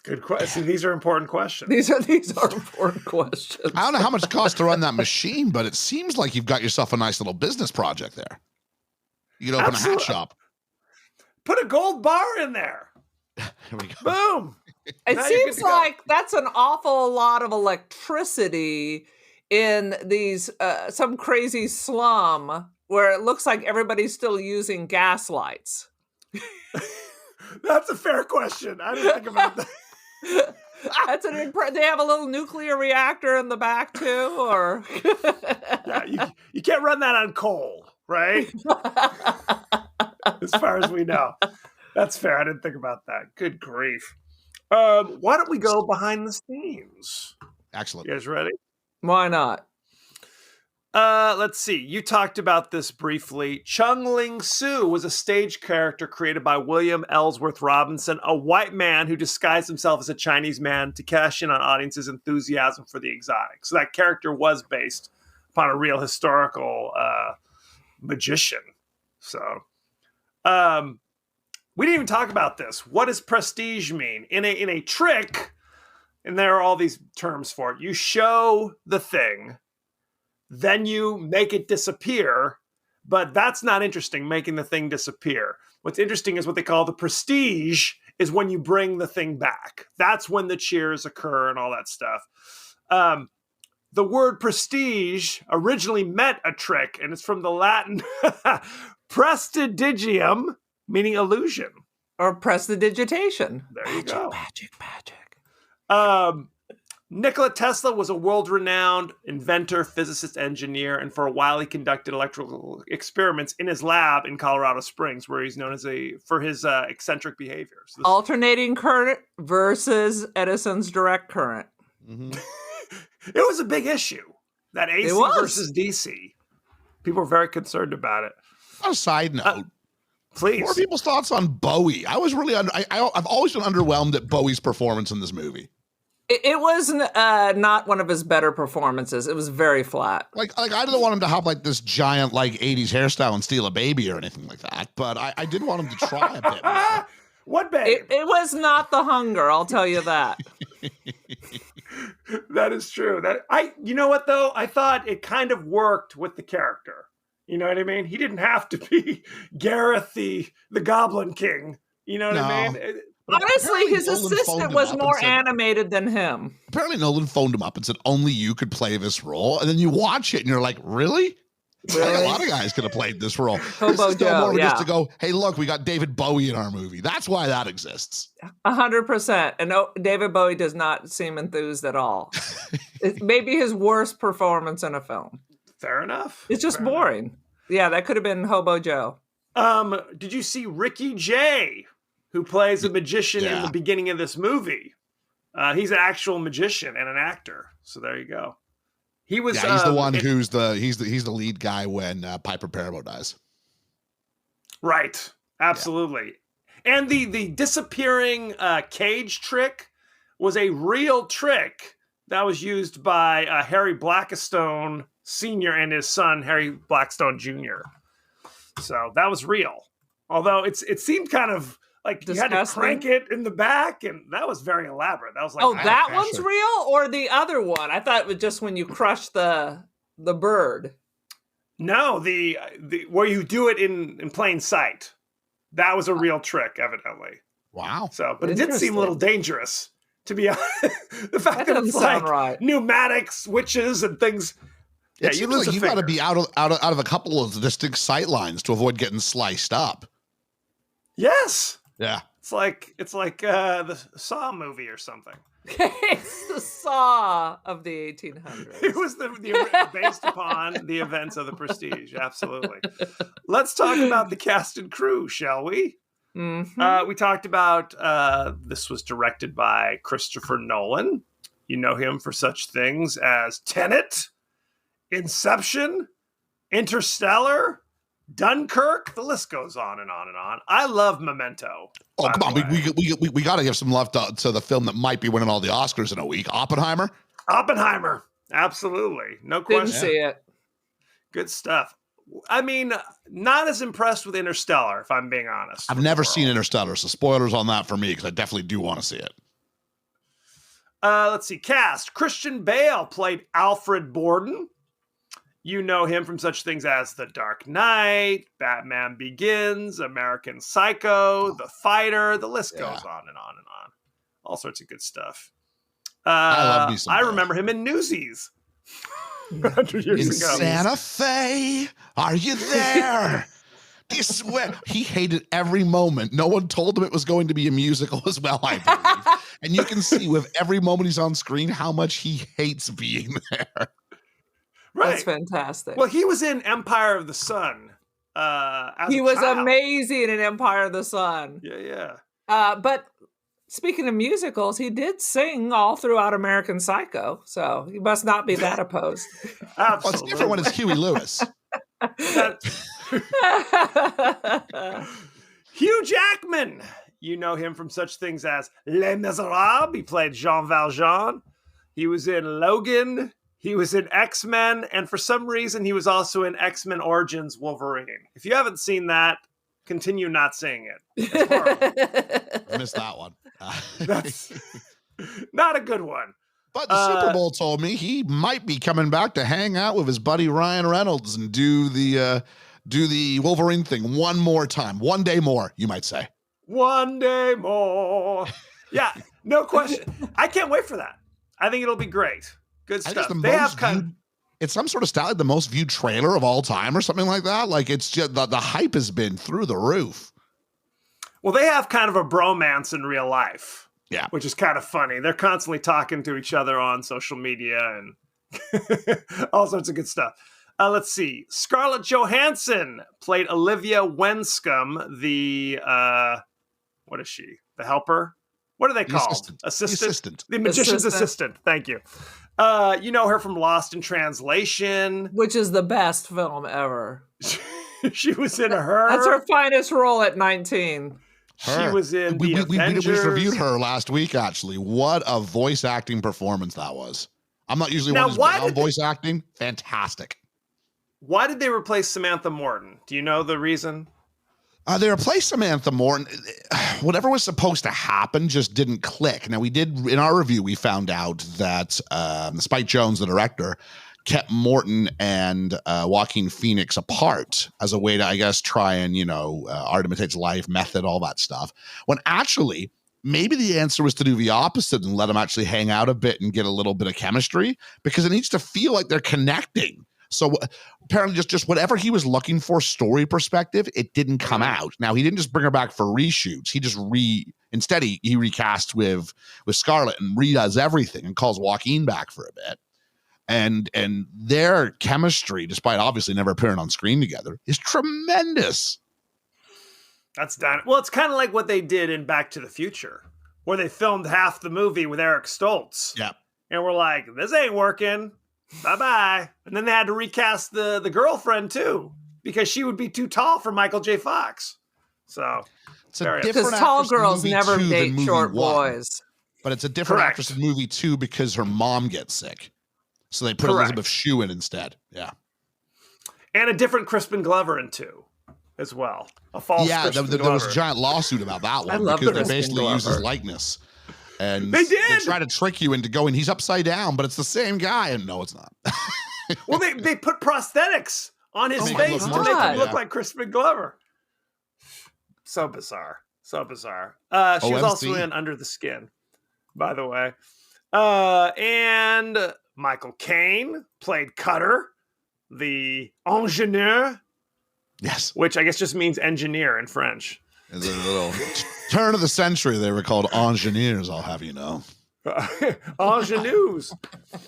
Speaker 2: Good question. These are important questions.
Speaker 1: These are important questions.
Speaker 8: I don't know how much it costs to run that machine, but it seems like you've got yourself a nice little business project there. You could open a hat shop.
Speaker 2: Put a gold bar in there.
Speaker 8: Here we go.
Speaker 2: Boom.
Speaker 1: It seems like that's an awful lot of electricity in these some crazy slum where it looks like everybody's still using gas lights.
Speaker 2: That's a fair question. I didn't think about that.
Speaker 1: That's they have a little nuclear reactor in the back too, or
Speaker 2: Yeah, you can't run that on coal, right? As far as we know. That's fair. I didn't think about that. Good grief. Why don't we go behind the scenes?
Speaker 8: Excellent.
Speaker 2: You guys ready?
Speaker 1: Why not?
Speaker 2: Let's see. You talked about this briefly. Chung Ling Soo was a stage character created by William Ellsworth Robinson, a white man who disguised himself as a Chinese man to cash in on audiences' enthusiasm for the exotic. So that character was based upon a real historical magician. So, we didn't even talk about this. What does prestige mean? In a trick, and there are all these terms for it. You show the thing, then you make it disappear, but that's not interesting, making the thing disappear. What's interesting is what they call the prestige, is when you bring the thing back. That's when the cheers occur and all that stuff. The word prestige originally meant a trick, and it's from the Latin prestidigium, meaning illusion.
Speaker 1: Or prestidigitation.
Speaker 2: There you go.
Speaker 1: Magic.
Speaker 2: Nikola Tesla was a world-renowned inventor, physicist, engineer, and for a while he conducted electrical experiments in his lab in Colorado Springs, where he's known for his eccentric behavior. So
Speaker 1: Alternating current versus Edison's direct current.
Speaker 8: Mm-hmm.
Speaker 2: It was a big issue, that AC versus DC. People were very concerned about it.
Speaker 8: On a side note,
Speaker 2: please.
Speaker 8: More people's thoughts on Bowie. I was really, I've always been underwhelmed at Bowie's performance in this movie.
Speaker 1: It was not one of his better performances. It was very flat.
Speaker 8: Like I didn't want him to have like this giant like 80s hairstyle and steal a baby or anything like that, but I did want him to try a bit more.
Speaker 2: What babe?
Speaker 1: It was not the hunger, I'll tell you that.
Speaker 2: That is true. You know what though? I thought it kind of worked with the character. You know what I mean? He didn't have to be Gareth the Goblin King. You know what I mean?
Speaker 1: Honestly, his assistant was more animated than him.
Speaker 8: Apparently Nolan phoned him up and said, only you could play this role. And then you watch it and you're like, really? Like, a lot of guys could have played this role.
Speaker 1: Hobo Joe,
Speaker 8: just to go, hey, look, we got David Bowie in our movie. That's why that exists.
Speaker 1: 100%. And David Bowie does not seem enthused at all. It may be his worst performance in a film.
Speaker 2: Fair enough.
Speaker 1: It's just boring. Enough. Yeah, that could have been Hobo Joe.
Speaker 2: Did you see Ricky Jay, who plays a magician in the beginning of this movie? He's an actual magician and an actor. So there you go. He was.
Speaker 8: Yeah, he's the one who's he's the lead guy when Piper Perabo dies.
Speaker 2: Right. Absolutely. Yeah. And the disappearing cage trick was a real trick that was used by Harry Blackstone Sr. and his son Harry Blackstone Jr. So that was real. Although it seemed kind of like disgusting. You had to crank it in the back, and that was very elaborate. That was like,
Speaker 1: that one's real, or the other one? I thought it was just when you crush the bird.
Speaker 2: No, the where you do it in plain sight. That was a real trick, evidently.
Speaker 8: Wow.
Speaker 2: So, but it did seem a little dangerous, to be honest. The fact that it's like pneumatic switches and things.
Speaker 8: Yeah, you lose. Like you got to be out of a couple of distinct sight lines to avoid getting sliced up.
Speaker 2: Yes.
Speaker 8: Yeah.
Speaker 2: It's like the Saw movie or something.
Speaker 1: It's the Saw of the 1800s.
Speaker 2: It was the based upon the events of The Prestige. Absolutely. Let's talk about the cast and crew, shall we?
Speaker 1: Mm-hmm.
Speaker 2: We talked about this was directed by Christopher Nolan. You know him for such things as Tenet, Inception, Interstellar, Dunkirk. The list goes on and on and on. I love Memento.
Speaker 8: Oh, come on. We got to give some love to the film that might be winning all the Oscars in a week. Oppenheimer. Absolutely. No question.
Speaker 1: Didn't see it.
Speaker 2: Good stuff. I mean, not as impressed with Interstellar, if I'm being honest.
Speaker 8: I've never seen Interstellar, so spoilers on that for me, because I definitely do want to see it.
Speaker 2: Let's see. Cast. Christian Bale played Alfred Borden. You know him from such things as The Dark Knight, Batman Begins, American Psycho, The Fighter. The list goes on and on and on. All sorts of good stuff.
Speaker 8: I love me some
Speaker 2: I
Speaker 8: Bale.
Speaker 2: remember him in Newsies. 100 years
Speaker 8: in
Speaker 2: ago.
Speaker 8: Santa Fe, are you there? Do you swear? He hated every moment. No one told him it was going to be a musical as well, I believe. And you can see with every moment he's on screen how much he hates being there.
Speaker 2: Right.
Speaker 1: That's fantastic.
Speaker 2: Well, he was in Empire of the Sun.
Speaker 1: He was amazing in Empire of the Sun.
Speaker 2: Yeah.
Speaker 1: But speaking of musicals, he did sing all throughout American Psycho, so he must not be that opposed.
Speaker 8: Well, it's different when it's Huey Lewis.
Speaker 2: Hugh Jackman. You know him from such things as Les Miserables. He played Jean Valjean. He was in Logan. He was in X-Men. And for some reason, he was also in X-Men Origins Wolverine. If you haven't seen that, continue not saying it. It's horrible.
Speaker 8: I missed that one.
Speaker 2: That's not a good one.
Speaker 8: But the Super Bowl told me he might be coming back to hang out with his buddy Ryan Reynolds and do the Wolverine thing one more time. One day more, you might say.
Speaker 2: One day more. Yeah, no question. I can't wait for that. I think it'll be great. Good stuff. They have
Speaker 8: it's some sort of style, like the most viewed trailer of all time or something like that. Like it's just the hype has been through the roof.
Speaker 2: Well, they have kind of a bromance in real life.
Speaker 8: Yeah.
Speaker 2: Which is kind of funny. They're constantly talking to each other on social media and all sorts of good stuff. Let's see. Scarlett Johansson played Olivia Wenscombe, the, what is she? The helper? What are they called? Assistant. The magician's assistant. Thank you. You know her from Lost in Translation.
Speaker 1: Which is the best film ever.
Speaker 2: She was in Her.
Speaker 1: That's her finest role at 19.
Speaker 2: She was in
Speaker 8: we
Speaker 2: Avengers.
Speaker 8: reviewed her last week, actually. What a voice acting performance that was. I'm not usually one who's big on voice acting. Fantastic.
Speaker 2: Why did they replace Samantha Morton? Do you know the reason?
Speaker 8: They replaced Samantha Morton. Whatever was supposed to happen just didn't click. Now, we did, in our review, we found out that Spike Jonze, the director, kept Morton and Joaquin Phoenix apart as a way to, I guess, try and, art imitates life, method, all that stuff. When actually, maybe the answer was to do the opposite and let them actually hang out a bit and get a little bit of chemistry, because it needs to feel like they're connecting. So apparently just whatever he was looking for, story perspective, it didn't come out. Now, he didn't just bring her back for reshoots. He just instead he recast with Scarlett and redoes everything and calls Joaquin back for a bit. And their chemistry, despite obviously never appearing on screen together, is tremendous.
Speaker 2: That's done. Well, it's kind of like what they did in Back to the Future, where they filmed half the movie with Eric Stoltz.
Speaker 8: Yeah.
Speaker 2: And we're like, this ain't working. Bye-bye. And then they had to recast the girlfriend, too, because she would be too tall for Michael J. Fox. So,
Speaker 8: it's a different
Speaker 1: because tall
Speaker 8: actress in
Speaker 1: girls
Speaker 8: movie
Speaker 1: never
Speaker 8: 2
Speaker 1: date
Speaker 8: than
Speaker 1: short
Speaker 8: movie 1.
Speaker 1: boys.
Speaker 8: But it's a different
Speaker 2: Correct.
Speaker 8: actress in movie 2 because her mom gets sick. So they put
Speaker 2: Correct.
Speaker 8: Elizabeth Shue in instead. Yeah.
Speaker 2: And a different Crispin Glover in 2 as well. A false Crispin
Speaker 8: there was a giant lawsuit about that one
Speaker 1: love
Speaker 8: because they
Speaker 1: Crispin
Speaker 8: basically used his
Speaker 1: Glover.
Speaker 8: likeness. And
Speaker 2: They did!
Speaker 8: They try to trick you into going, he's upside down, but it's the same guy. And no, it's not.
Speaker 2: Well, they put prosthetics on his
Speaker 8: Make him
Speaker 2: face
Speaker 8: look
Speaker 2: to
Speaker 8: more
Speaker 2: make him
Speaker 8: scary,
Speaker 2: look
Speaker 8: yeah.
Speaker 2: like Crispin Glover. So bizarre. She was also
Speaker 8: OMC.
Speaker 2: in Under the Skin, by the way. And Michael Caine played Cutter, the ingénieur,
Speaker 8: Yes.
Speaker 2: which I guess just means engineer in French.
Speaker 8: It's a little turn of the century. They were called engineers, I'll have you know.
Speaker 2: Ingenues.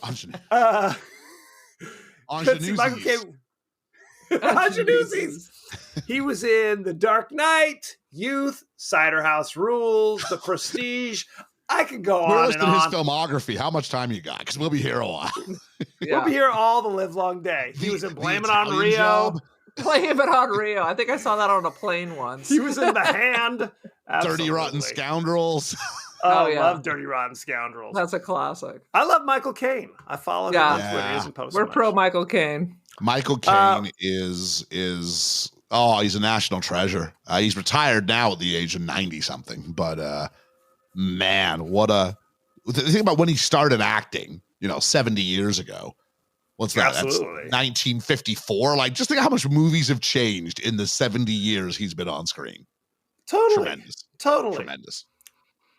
Speaker 2: Michael Caine. Ingenuities. He was in The Dark Knight, Youth, Cider House Rules, The Prestige. I could go
Speaker 8: We're
Speaker 2: on
Speaker 8: listing
Speaker 2: and
Speaker 8: his
Speaker 2: on.
Speaker 8: filmography. How much time you got? Because we'll be here a while.
Speaker 2: We'll be here all the live long day. He was in Blame It on
Speaker 8: Italian
Speaker 2: Rio.
Speaker 8: Job,
Speaker 1: Blame It on Rio. I think I saw that on a plane once.
Speaker 2: He was in The Hand.
Speaker 8: Dirty
Speaker 2: Absolutely.
Speaker 8: Rotten Scoundrels.
Speaker 2: Oh,
Speaker 1: yeah.
Speaker 2: I love Dirty Rotten Scoundrels.
Speaker 1: That's a classic.
Speaker 2: I love Michael Caine. I follow him
Speaker 1: Yeah.
Speaker 2: on Twitter. He doesn't post
Speaker 1: We're
Speaker 2: much.
Speaker 1: pro Michael Caine.
Speaker 8: Michael Caine is he's a national treasure. He's retired now at the age of 90 something, but man, think about when he started acting, 70 years ago. What's that?
Speaker 2: Absolutely.
Speaker 8: That's 1954. Like, just think how much movies have changed in the 70 years he's been on screen.
Speaker 2: Totally.
Speaker 8: Tremendous.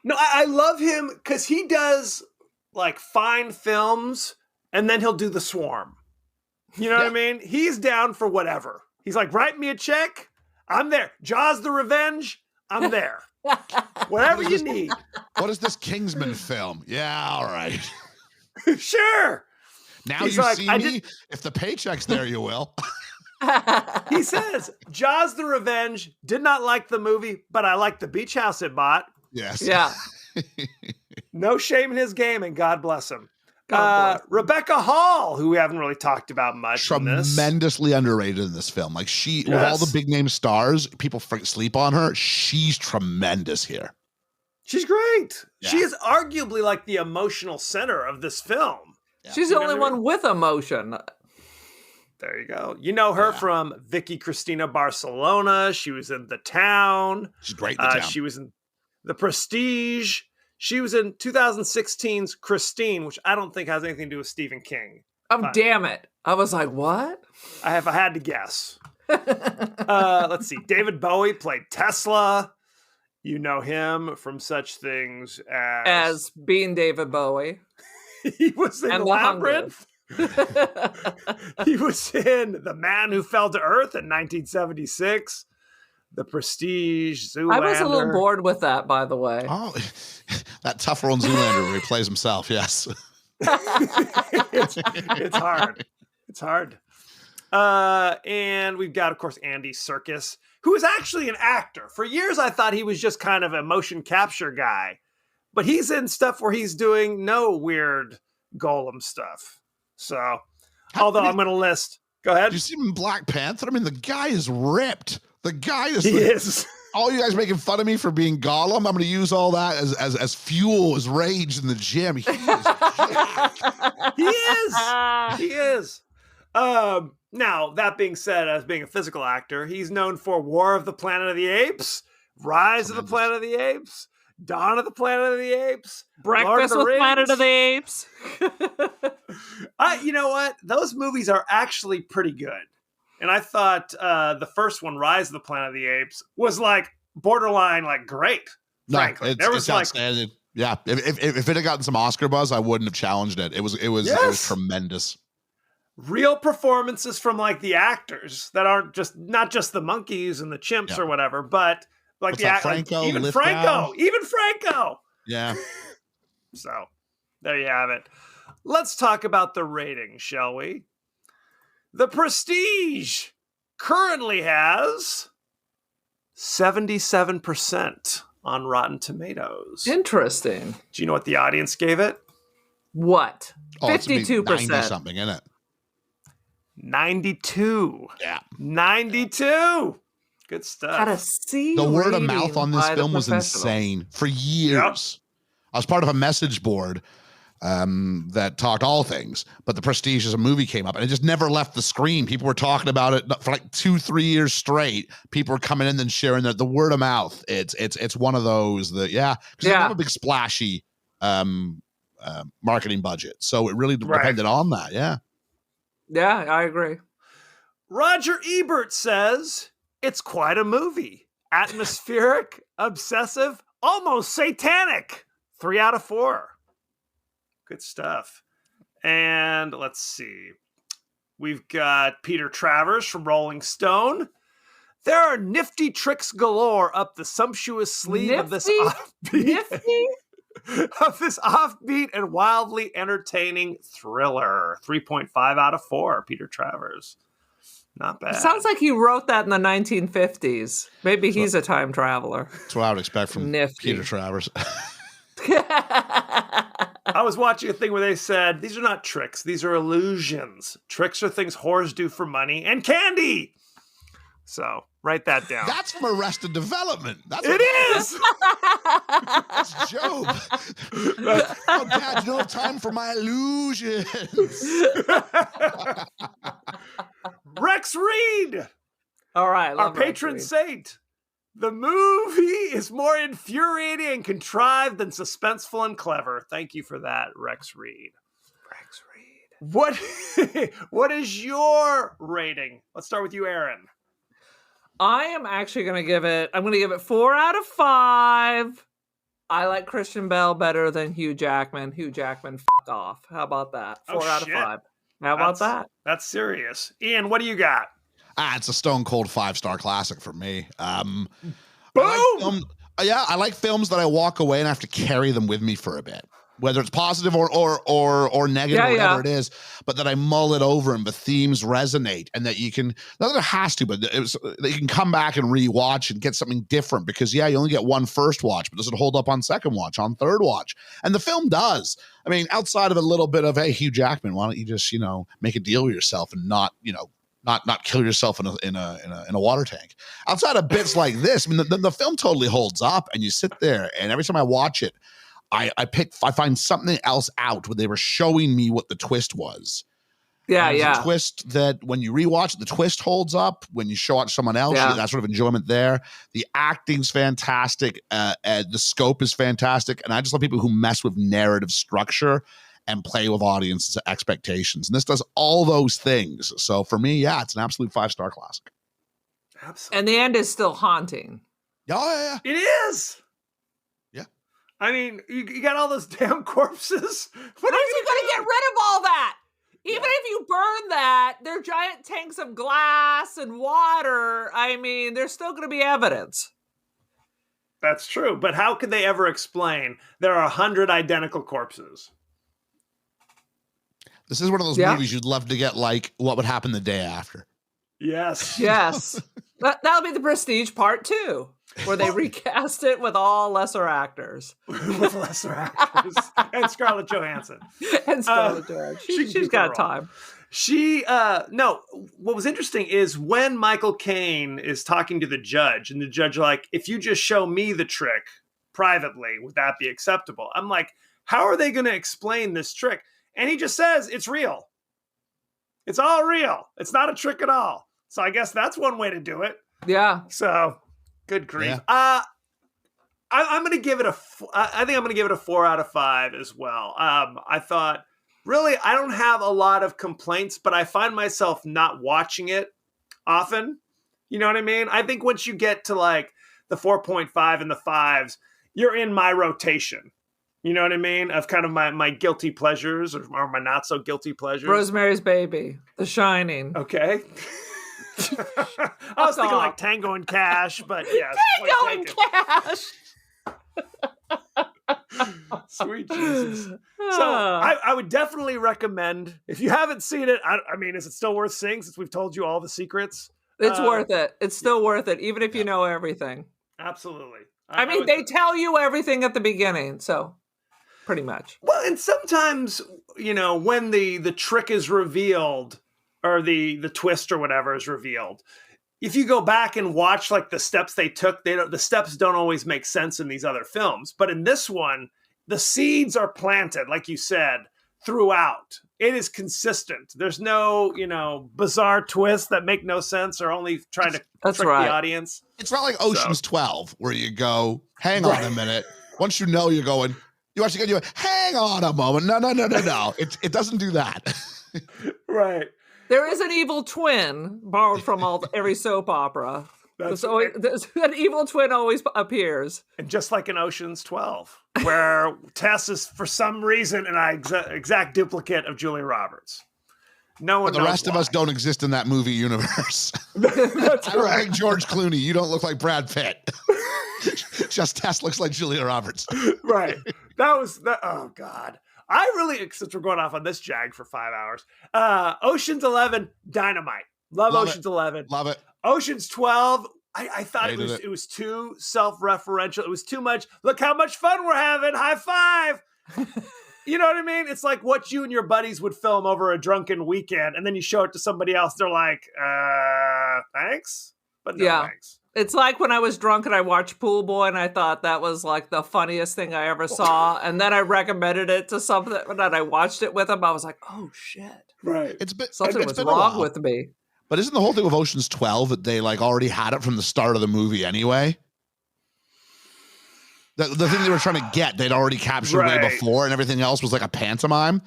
Speaker 2: No, I love him because he does like fine films and then he'll do The Swarm. You know what I mean? He's down for whatever. He's like, write me a check. I'm there. Jaws the Revenge. I'm there. Whatever you need.
Speaker 8: What is this Kingsman film? Yeah, all right.
Speaker 2: Sure.
Speaker 8: Now
Speaker 2: He's
Speaker 8: you
Speaker 2: like,
Speaker 8: see
Speaker 2: I
Speaker 8: me. If the paycheck's there, you will.
Speaker 2: He says, Jaws the Revenge, did not like the movie, but I like the beach house it bought.
Speaker 8: Yes.
Speaker 1: Yeah.
Speaker 2: No shame in his game, and God bless him.
Speaker 1: God bless him.
Speaker 2: Rebecca Hall, who we haven't really talked about much in this.
Speaker 8: Tremendously underrated in this film. Like with all the big name stars, people sleep on her. She's tremendous here.
Speaker 2: She's great.
Speaker 8: Yeah.
Speaker 2: She is arguably like the emotional center of this film.
Speaker 1: She's the only one with emotion.
Speaker 2: There you go. You know her from Vicky Cristina Barcelona. She was in The Town.
Speaker 8: She's great in The Town.
Speaker 2: She was in The Prestige. She was in 2016's Christine, which I don't think has anything to do with Stephen King.
Speaker 1: Oh, damn it. I was like, what?
Speaker 2: I had to guess. Let's see. David Bowie played Tesla. You know him from such things
Speaker 1: as being David Bowie.
Speaker 2: He was in Labyrinth. He was in The Man Who Fell to Earth in 1976. The Prestige, Zoolander.
Speaker 1: I was a little bored with that, by the way.
Speaker 8: Oh, that tough role in Zoolander where he plays himself, yes.
Speaker 2: It's hard. It's hard. And we've got, of course, Andy Serkis, who is actually an actor. For years, I thought he was just kind of a motion capture guy. But he's in stuff where he's doing no weird Golem stuff. So, although I'm going to list. Go ahead.
Speaker 8: Did you see him in Black Panther? I mean, the guy is ripped. The guy is.
Speaker 2: He is.
Speaker 8: All you guys making fun of me for being Gollum. I'm going to use all that as fuel, as rage in the gym. He is.
Speaker 2: He is. Now, that being said, as being a physical actor, he's known for War of the Planet of the Apes, Rise of the Planet of the Apes, Dawn of the Planet of the Apes,
Speaker 1: Breakfast with Planet of the Apes.
Speaker 2: You know what? Those movies are actually pretty good. And I thought the first one, Rise of the Planet of the Apes, was like borderline like great. Frankly,
Speaker 8: it's outstanding. Yeah, if it had gotten some Oscar buzz, I wouldn't have challenged it. It was tremendous.
Speaker 2: Real performances from like the actors that aren't not just the monkeys and the chimps or whatever, but like
Speaker 8: Franco,
Speaker 2: even
Speaker 8: Lithgow.
Speaker 2: Franco.
Speaker 8: Yeah.
Speaker 2: So there you have it. Let's talk about the rating, shall we? The Prestige currently has 77% on Rotten Tomatoes.
Speaker 1: Interesting.
Speaker 2: Do you know what the audience gave it?
Speaker 1: What?
Speaker 8: 52%. 90 something in it.
Speaker 2: 92.
Speaker 8: Yeah.
Speaker 2: 92. Good stuff.
Speaker 1: Had a C.
Speaker 8: The word of mouth on this film was insane for years. Yep. I was part of a message board that talked all things, but The Prestige as a movie came up and it just never left the screen. People were talking about it for like 2-3 years straight. People were coming in and sharing the word of mouth. It's one of those that, because they have a big splashy marketing budget. So it really depended on that. Yeah.
Speaker 1: Yeah, I agree.
Speaker 2: Roger Ebert says it's quite a movie. Atmospheric, obsessive, almost satanic. 3 out of 4. Good stuff. And let's see. We've got Peter Travers from Rolling Stone. There are nifty tricks galore up the sumptuous sleeve of this offbeat and wildly entertaining thriller. 3.5 out of 4, Peter Travers. Not bad.
Speaker 1: It sounds like he wrote that in the 1950s. Maybe he's a time traveler.
Speaker 8: That's what I would expect from Peter Travers.
Speaker 2: I was watching a thing where they said, these are not tricks, these are illusions. Tricks are things whores do for money and candy. So write that down.
Speaker 8: That's from Arrested Development.
Speaker 2: It is.
Speaker 8: That's Job. Oh, Dad, you don't have time for my illusions.
Speaker 2: Rex Reed.
Speaker 1: All right.
Speaker 2: Our patron saint. The movie is more infuriating and contrived than suspenseful and clever. Thank you for that, Rex Reed.
Speaker 1: Rex Reed.
Speaker 2: What is your rating? Let's start with you, Aaron.
Speaker 1: I am actually going to give it 4 out of 5. I like Christian Bale better than Hugh Jackman. Hugh Jackman, f*** off. How about that? 4 out of 5. How about that?
Speaker 2: That's serious. Ian, what do you got?
Speaker 8: It's a stone cold 5-star classic for me.
Speaker 2: Boom!
Speaker 8: I like films that I walk away and have to carry them with me for a bit, whether it's positive or negative or whatever it is, but that I mull it over and the themes resonate and that you can, not that it has to, but that you can come back and rewatch and get something different because you only get one first watch, but does it hold up on second watch, on third watch? And the film does. I mean, outside of a little bit of, hey, Hugh Jackman, why don't you just, make a deal with yourself and not kill yourself in a water tank. Outside of bits like this, I mean, the film totally holds up, and you sit there, and every time I watch it, I find something else out when they were showing me what the twist was.
Speaker 1: Yeah,
Speaker 8: And it's
Speaker 1: yeah.
Speaker 8: a twist that when you rewatch it, the twist holds up. When you show it to someone else,
Speaker 1: Yeah.
Speaker 8: you get that sort of enjoyment there. The acting's fantastic. And the scope is fantastic. And I just love people who mess with narrative structure and play with audience expectations. And this does all those things. So for me, yeah, it's an absolute 5-star classic.
Speaker 2: Absolutely.
Speaker 1: And the end is still haunting.
Speaker 8: Oh, yeah.
Speaker 2: It is.
Speaker 8: Yeah.
Speaker 2: I mean, you got all those damn corpses. What
Speaker 1: How is he going to get rid of all that? Even if you burn that, they're giant tanks of glass and water. I mean, there's still going to be evidence.
Speaker 2: That's true. But how could they ever explain there are 100 identical corpses?
Speaker 8: This is one of those
Speaker 1: Yeah.
Speaker 8: movies you'd love to get, like, what would happen the day after.
Speaker 2: Yes.
Speaker 1: Yes. That'll be the Prestige Part 2, where they recast it with all lesser acters.
Speaker 2: With lesser actors. And Scarlett Johansson.
Speaker 1: And Scarlett Johansson.
Speaker 2: she
Speaker 1: She's got time.
Speaker 2: No, what was interesting is when Michael Caine is talking to the judge, and the judge like, if you just show me the trick privately, would that be acceptable? I'm like, how are they going to explain this trick? And he just says, it's real. It's all real. It's not a trick at all. So I guess that's one way to do it.
Speaker 1: Yeah.
Speaker 2: So, good grief.
Speaker 8: Yeah.
Speaker 2: I'm going to give it I think I'm going to give it a 4 out of 5 as well. I thought, really, I don't have a lot of complaints, but I find myself not watching it often. You know what I mean? I think once you get to like the 4.5 and the 5s, you're in my rotation. You know what I mean? Of kind of my guilty pleasures or my not so guilty pleasures.
Speaker 1: Rosemary's Baby, The Shining.
Speaker 2: Okay. I was thinking like Tango and Cash, but yes.
Speaker 1: Tango and Cash.
Speaker 2: Sweet Jesus. So I would definitely recommend, if you haven't seen it, I mean, is it still worth seeing since we've told you all the secrets?
Speaker 1: It's worth it. It's still worth it, even if you know everything.
Speaker 2: Absolutely.
Speaker 1: I mean, they tell you everything at the beginning, so pretty much.
Speaker 2: Well, and sometimes, you know, when the trick is revealed or the twist or whatever is revealed, if you go back and watch like the steps they took, the steps don't always make sense in these other films. But in this one, the seeds are planted, like you said, throughout. It is consistent. There's no, you know, bizarre twists that make no sense or only trying to trick the audience.
Speaker 8: It's not like Ocean's 12 where you go, hang on a minute. Once you know, you're going, you actually go, hang on a moment. No. It doesn't do that.
Speaker 2: Right.
Speaker 1: There is an evil twin borrowed from every soap opera. There's an evil twin always appears.
Speaker 2: And just like in Ocean's 12, where Tess is, for some reason, an exact duplicate of Julia Roberts. No one
Speaker 8: But the
Speaker 2: knows
Speaker 8: rest of
Speaker 2: why.
Speaker 8: us don't exist in that movie universe.
Speaker 2: That's
Speaker 8: I don't
Speaker 2: right.
Speaker 8: like George Clooney. You don't look like Brad Pitt. Just Tess looks like Julia Roberts.
Speaker 2: Right. That was, oh, God. I really, since we're going off on this jag for 5 hours, Ocean's 11, dynamite. Love Ocean's 11.
Speaker 8: Love it.
Speaker 2: Ocean's 12, I thought
Speaker 8: Hated it.
Speaker 2: it was too self-referential. It was too much. Look how much fun we're having. High five. You know what I mean? It's like what you and your buddies would film over a drunken weekend, and then you show it to somebody else. They're like, thanks, but no thanks.
Speaker 1: It's like when I was drunk and I watched Pool Boy and I thought that was like the funniest thing I ever saw. And then I recommended it to something that I watched it with him. I was like, oh shit.
Speaker 2: Right.
Speaker 1: Something was wrong with me.
Speaker 8: But isn't the whole thing with Ocean's 12 that they like already had it from the start of the movie anyway? The thing they were trying to get, they'd already captured way before, and everything else was like a pantomime.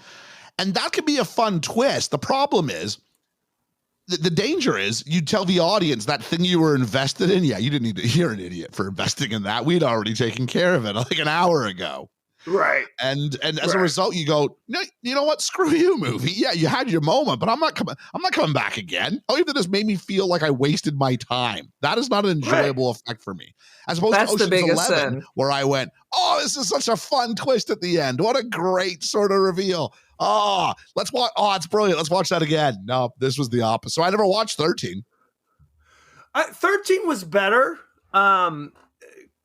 Speaker 8: And that could be a fun twist. The problem is, the danger is you tell the audience that thing you were invested in. Yeah, you didn't need to hear an idiot for investing in that. We'd already taken care of it like an hour ago.
Speaker 2: Right.
Speaker 8: And as a result, you go, no, you know what? Screw you, movie. Yeah, you had your moment, but I'm not coming back again. All you did is made me feel like I wasted my time. That is not an enjoyable effect for me. As opposed to Ocean's 11, where I went, oh, this is such a fun twist at the end. What a great sort of reveal. Oh, let's watch. Oh, it's brilliant. Let's watch that again. No, this was the opposite. So I never watched 13.
Speaker 2: 13 was better.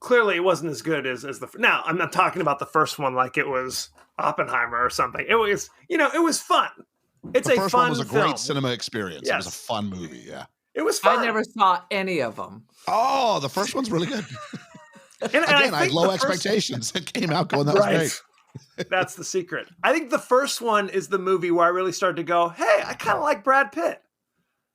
Speaker 2: Clearly, it wasn't as good as the. Now, I'm not talking about the first one like it was Oppenheimer or something. It was, it was fun. It's
Speaker 8: the
Speaker 2: a
Speaker 8: first
Speaker 2: fun
Speaker 8: one was a
Speaker 2: film.
Speaker 8: great cinema experience.
Speaker 2: Yes.
Speaker 8: It was a fun movie. Yeah,
Speaker 2: it was fun.
Speaker 1: I never saw any of them.
Speaker 8: Oh, the first one's really good.
Speaker 2: And
Speaker 8: Again, I had low
Speaker 2: expectations.
Speaker 8: expectations. It came out going, that was great.
Speaker 2: That's the secret. I think the first one is the movie where I really started to go, hey, I kind of like Brad Pitt.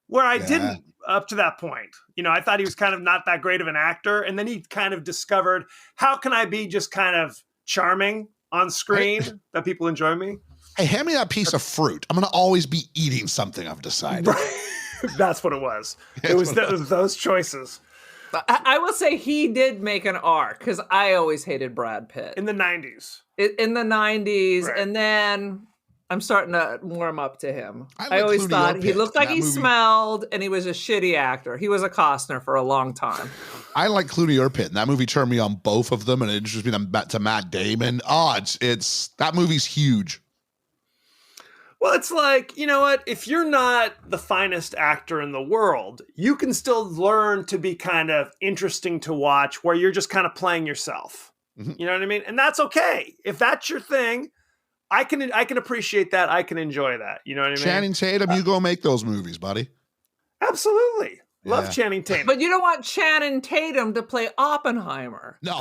Speaker 2: Where I didn't up to that point. You know, I thought he was kind of not that great of an actor. And then he kind of discovered, how can I be just kind of charming on screen that people enjoy me?
Speaker 8: Hey, hand me that piece of fruit. I'm going to always be eating something, I've decided.
Speaker 2: That's what it was. It was those choices.
Speaker 1: I will say he did make an arc, because I always hated Brad Pitt.
Speaker 2: In the 90s.
Speaker 1: In the 90s,
Speaker 2: Right.
Speaker 1: and then I'm starting to warm up to him.
Speaker 8: I
Speaker 1: I always
Speaker 8: Clooney or
Speaker 1: thought he
Speaker 8: Pitt
Speaker 1: looked
Speaker 8: in
Speaker 1: like
Speaker 8: that
Speaker 1: he
Speaker 8: movie.
Speaker 1: smelled, and he was a shitty actor. He was a Costner for a long time.
Speaker 8: I like Clooney or Pitt, and that movie turned me on both of them, and it introduced me to Matt Damon. Oh, it's that movie's huge.
Speaker 2: Well, it's like, you know what? If you're not the finest actor in the world, you can still learn to be kind of interesting to watch where you're just kind of playing yourself.
Speaker 8: Mhm.
Speaker 2: You know what I mean? And that's okay. If that's your thing, I can appreciate that. I can enjoy that. You know what I mean?
Speaker 8: Channing Tatum, you go make those movies, buddy.
Speaker 2: Absolutely. Love
Speaker 8: Yeah.
Speaker 2: Channing Tatum.
Speaker 1: But you don't want Channing Tatum to play Oppenheimer.
Speaker 8: No.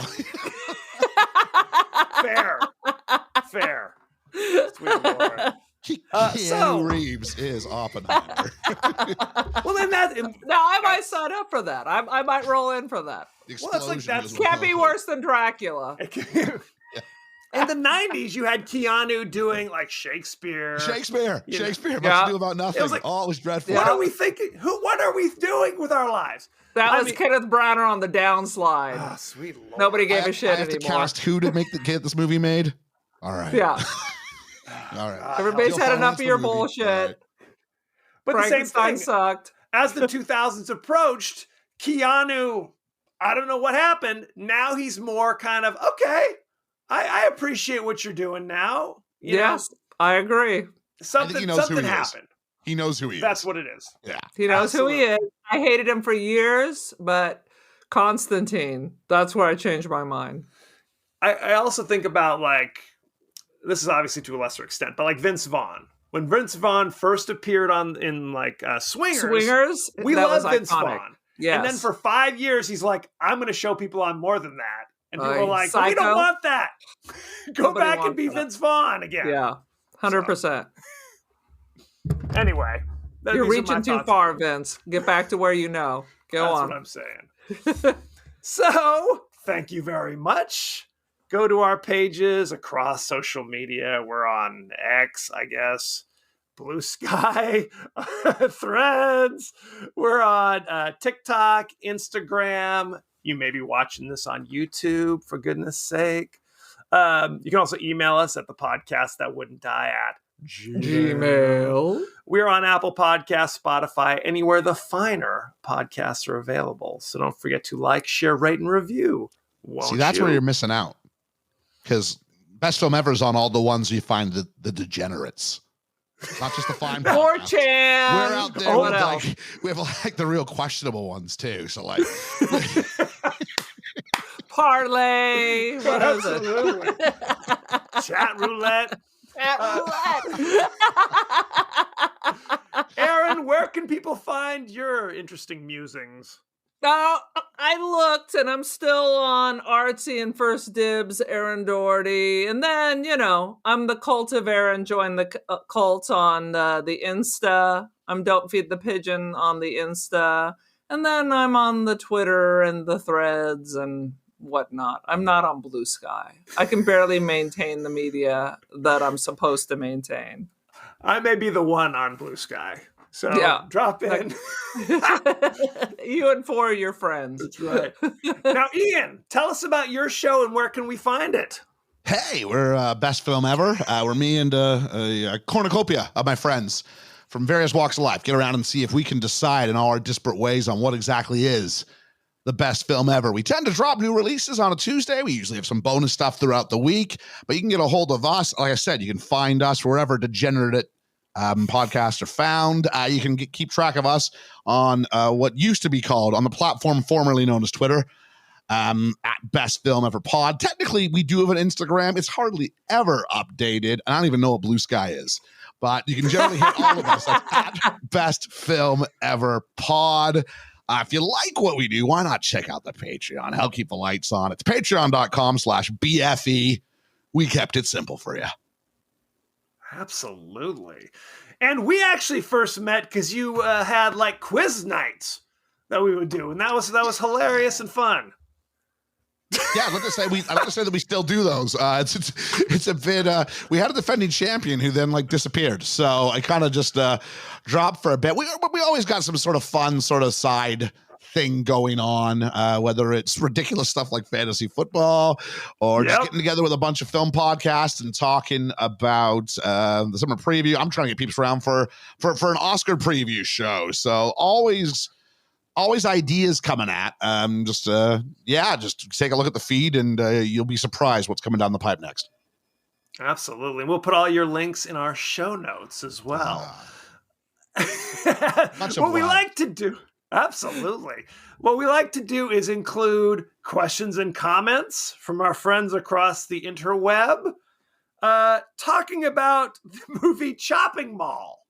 Speaker 2: Fair. Sweet Lord.
Speaker 8: Keanu Reeves is Oppenheimer.
Speaker 2: Well, then that...
Speaker 1: Now, I might sign up for that. I might roll in for that.
Speaker 2: Well, that's like- that's-
Speaker 1: Can't be worse than Dracula.
Speaker 2: In the 90s, you had Keanu doing like Shakespeare.
Speaker 8: Shakespeare.
Speaker 2: You know.
Speaker 8: Shakespeare. Much
Speaker 1: Yeah.
Speaker 8: ado about nothing.
Speaker 2: It was like-
Speaker 8: Oh, it was dreadful.
Speaker 2: What are we thinking? What are we doing with our lives?
Speaker 1: That
Speaker 2: I
Speaker 1: was
Speaker 2: mean-
Speaker 1: Kenneth Branagh on the downslide.
Speaker 2: Oh, sweet Lord.
Speaker 1: Nobody gave
Speaker 8: I
Speaker 1: a shit
Speaker 8: have to
Speaker 1: anymore.
Speaker 8: cast who to get this movie made? All right.
Speaker 1: Yeah.
Speaker 8: All right.
Speaker 1: Everybody's
Speaker 8: You'll
Speaker 1: had enough
Speaker 8: finance
Speaker 1: of your
Speaker 8: the movie.
Speaker 1: bullshit.
Speaker 8: All right.
Speaker 2: But the same
Speaker 1: Frankenstein
Speaker 2: thing,
Speaker 1: sucked.
Speaker 2: as the 2000s approached, Keanu, I don't know what happened. Now he's more kind of, okay, I appreciate what you're doing now. You know?
Speaker 1: Yes, I agree.
Speaker 2: Something,
Speaker 8: he knows who
Speaker 2: something
Speaker 8: he is.
Speaker 2: happened.
Speaker 8: He knows who he is.
Speaker 2: That's what it is.
Speaker 8: Yeah.
Speaker 1: He knows who he is. I hated him for years, but Constantine, that's where I changed my mind.
Speaker 2: I also think about, like, this is obviously to a lesser extent, but like Vince Vaughn. When Vince Vaughn first appeared in Swingers, we
Speaker 1: that
Speaker 2: love
Speaker 1: was
Speaker 2: Vince
Speaker 1: iconic.
Speaker 2: Vaughn.
Speaker 1: Yes.
Speaker 2: And then for 5 years, he's like, I'm going to show people I'm more than that. And people
Speaker 1: Aye.
Speaker 2: are like, we
Speaker 1: Psycho.
Speaker 2: don't want that. Go
Speaker 1: Nobody
Speaker 2: back and
Speaker 1: wants
Speaker 2: be
Speaker 1: that.
Speaker 2: Vince Vaughn again.
Speaker 1: Yeah, 100%.
Speaker 2: Anyway.
Speaker 1: You're
Speaker 2: these are my
Speaker 1: reaching too
Speaker 2: thoughts.
Speaker 1: far, Vince. Get back to where you know. Go
Speaker 2: That's
Speaker 1: on.
Speaker 2: what I'm saying. So, thank you very much. Go to our pages across social media. We're on X, I guess, Blue Sky, Threads. We're on TikTok, Instagram. You may be watching this on YouTube, for goodness sake. You can also email us at the podcast that wouldn't die at
Speaker 1: Gmail.
Speaker 2: We're on Apple Podcasts, Spotify, anywhere the finer podcasts are available. So don't forget to like, share, rate, and review.
Speaker 8: See, that's where you're missing out. Because Best Film Ever is on all the ones you find the degenerates. Not just the fine podcasts.
Speaker 1: 4chan.
Speaker 8: We're out there
Speaker 1: What
Speaker 8: with
Speaker 1: else?
Speaker 8: like, we have like the real questionable ones too. So like
Speaker 1: Parlay. What is it?
Speaker 2: Absolutely. Chat roulette. Aaron, where can people find your interesting musings?
Speaker 1: No, I looked and I'm still on Artsy and First Dibs, Aaron Doherty. And then, I'm the cult of Aaron. Join the cult on the Insta. I'm Don't Feed the Pigeon on the Insta. And then I'm on the Twitter and the Threads and whatnot. I'm not on Blue Sky. I can barely maintain the media that I'm supposed to maintain.
Speaker 2: I may be the one on Blue Sky. So
Speaker 1: Yeah.
Speaker 2: drop in.
Speaker 1: You and 4 of your friends.
Speaker 2: That's right. Now, Ian, tell us about your show and where can we find it?
Speaker 8: hey, we're Best Film Ever. We're me and a cornucopia of my friends from various walks of life. Get around and see if we can decide in all our disparate ways on what exactly is the best film ever. We tend to drop new releases on a Tuesday. We usually have some bonus stuff throughout the week, but you can get a hold of us. Like I said, you can find us wherever degenerate podcasts are found. You can keep track of us on what used to be called, on the platform formerly known as Twitter, at Best Film Ever Pod. Technically, we do have an Instagram. It's hardly ever updated. I don't even know what Blue Sky is, but you can generally hit all of us. That's at Best Film Ever Pod. If you like what we do, why not check out the Patreon? Help keep the lights on. It's patreon.com/BFE. we kept it simple for you.
Speaker 2: Absolutely. And we actually first met because you had like quiz nights that we would do, and that was hilarious and fun.
Speaker 8: Yeah, I'd like to say that we still do those. It's a bit. We had a defending champion who then like disappeared, so I kind of just dropped for a bit. We always got some sort of fun sort of side thing going on, whether it's ridiculous stuff like fantasy football or just getting together with a bunch of film podcasts and talking about the summer preview. I'm trying to get peeps around for an Oscar preview show, so always ideas coming at. Just take a look at the feed and you'll be surprised what's coming down the pipe next.
Speaker 2: Absolutely. We'll put all your links in our show notes as well. What we like to do. Absolutely. What we like to do is include questions and comments from our friends across the interweb, talking about the movie Chopping Mall.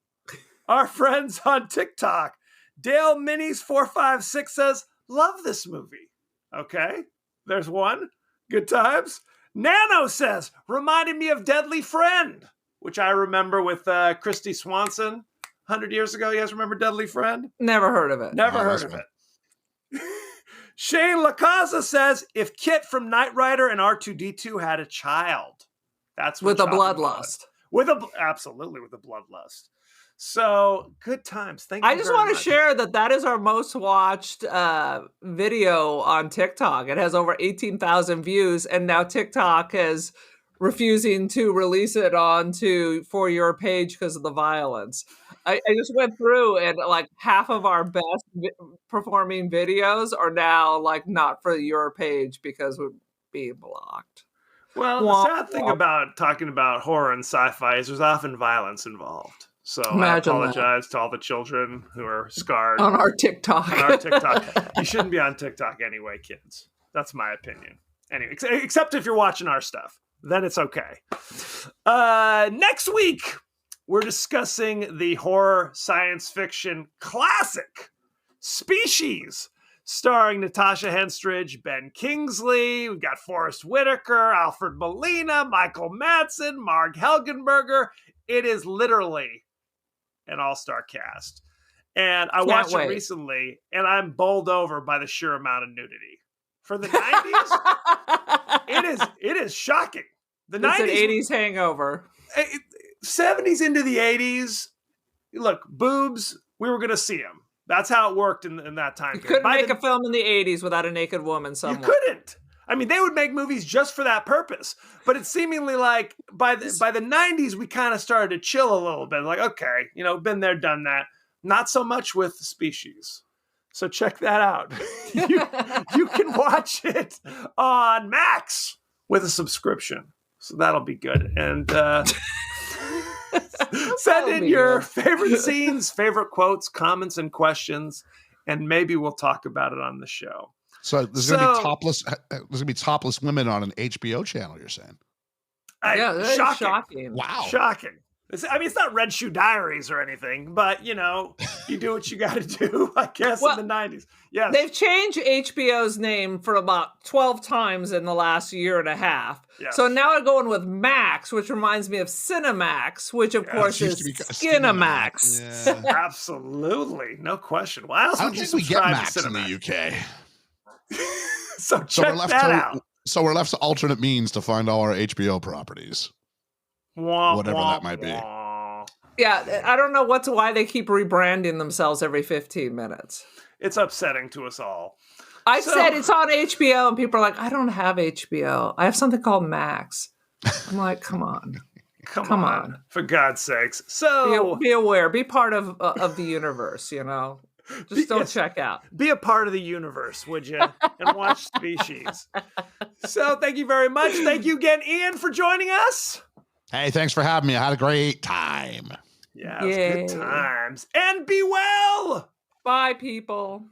Speaker 2: Our friends on TikTok, Dale Minis 456 says, love this movie. Okay, there's one. Good times. Nano says, reminded me of Deadly Friend, which I remember with Christy Swanson 100 years ago. You guys remember Deadly Friend?
Speaker 1: Never heard of it.
Speaker 2: Never heard of it. Shane LaCasa says, if Kit from Knight Rider and R2-D2 had a child, that's what
Speaker 1: with a bloodlust.
Speaker 2: Absolutely, with a bloodlust. So good times. Thank you.
Speaker 1: I just want to share that is our most watched video on TikTok. It has over 18,000 views, and now TikTok is refusing to release it onto For Your page because of the violence. I just went through and like half of our best performing videos are now like not for your page because we're being blocked.
Speaker 2: Well, the sad thing about talking about horror and sci-fi is there's often violence involved. So
Speaker 1: Imagine
Speaker 2: I apologize to all the children who are scarred
Speaker 1: on our TikTok.
Speaker 2: You shouldn't be on TikTok anyway, kids. That's my opinion. Anyway, except if you're watching our stuff, then it's okay. Next week, we're discussing the horror science fiction classic Species, starring Natasha Henstridge, Ben Kingsley. We've got Forrest Whitaker, Alfred Molina, Michael Madsen, Marg Helgenberger. It is literally an all-star cast. And I watched it recently, and I'm bowled over by the sheer amount of nudity. For the 90s, it is shocking.
Speaker 1: It's 90s, an 80s hangover.
Speaker 2: 70s into the 80s, look, boobs, we were going to see them. That's how it worked in that time period.
Speaker 1: You couldn't make a film in the 80s without a naked woman somewhere.
Speaker 2: You couldn't. I mean, they would make movies just for that purpose. But it's seemingly like by the 90s, we kind of started to chill a little bit. Like, okay, been there, done that. Not so much with Species. So check that out. You can watch it on Max with a subscription. So that'll be good. And send in your favorite scenes, favorite quotes, comments, and questions. And maybe we'll talk about it on the show.
Speaker 8: So there's gonna be topless. There's gonna be topless women on an HBO channel. You're saying?
Speaker 2: Shocking!
Speaker 8: Wow,
Speaker 2: shocking. It's not Red Shoe Diaries or anything, but you do what you got to do. I guess in the 90s. Yeah,
Speaker 1: they've changed HBO's name for about 12 times in the last year and a half. Yes. So now I'm going with Max, which reminds me of Cinemax, which of course is Skinamax.
Speaker 2: Yeah. Absolutely, no question. Why else would you subscribe to Cinemax
Speaker 8: in the UK?
Speaker 2: So check that out.
Speaker 8: So we're left to alternate means to find all our HBO properties. Whatever that might be.
Speaker 1: Yeah, I don't know why they keep rebranding themselves every 15 minutes.
Speaker 2: It's upsetting to us all.
Speaker 1: I said it's on HBO, and people are like, I don't have HBO. I have something called Max. I'm like, come on. Come on.
Speaker 2: For God's sakes. So
Speaker 1: be aware. Be part of the universe, Just don't check out.
Speaker 2: Be a part of the universe, would you? And watch Species. So thank you very much. Thank you again, Ian, for joining us.
Speaker 8: Hey, thanks for having me. I had a great time.
Speaker 2: Yeah, it was good times. And be well.
Speaker 1: Bye, people.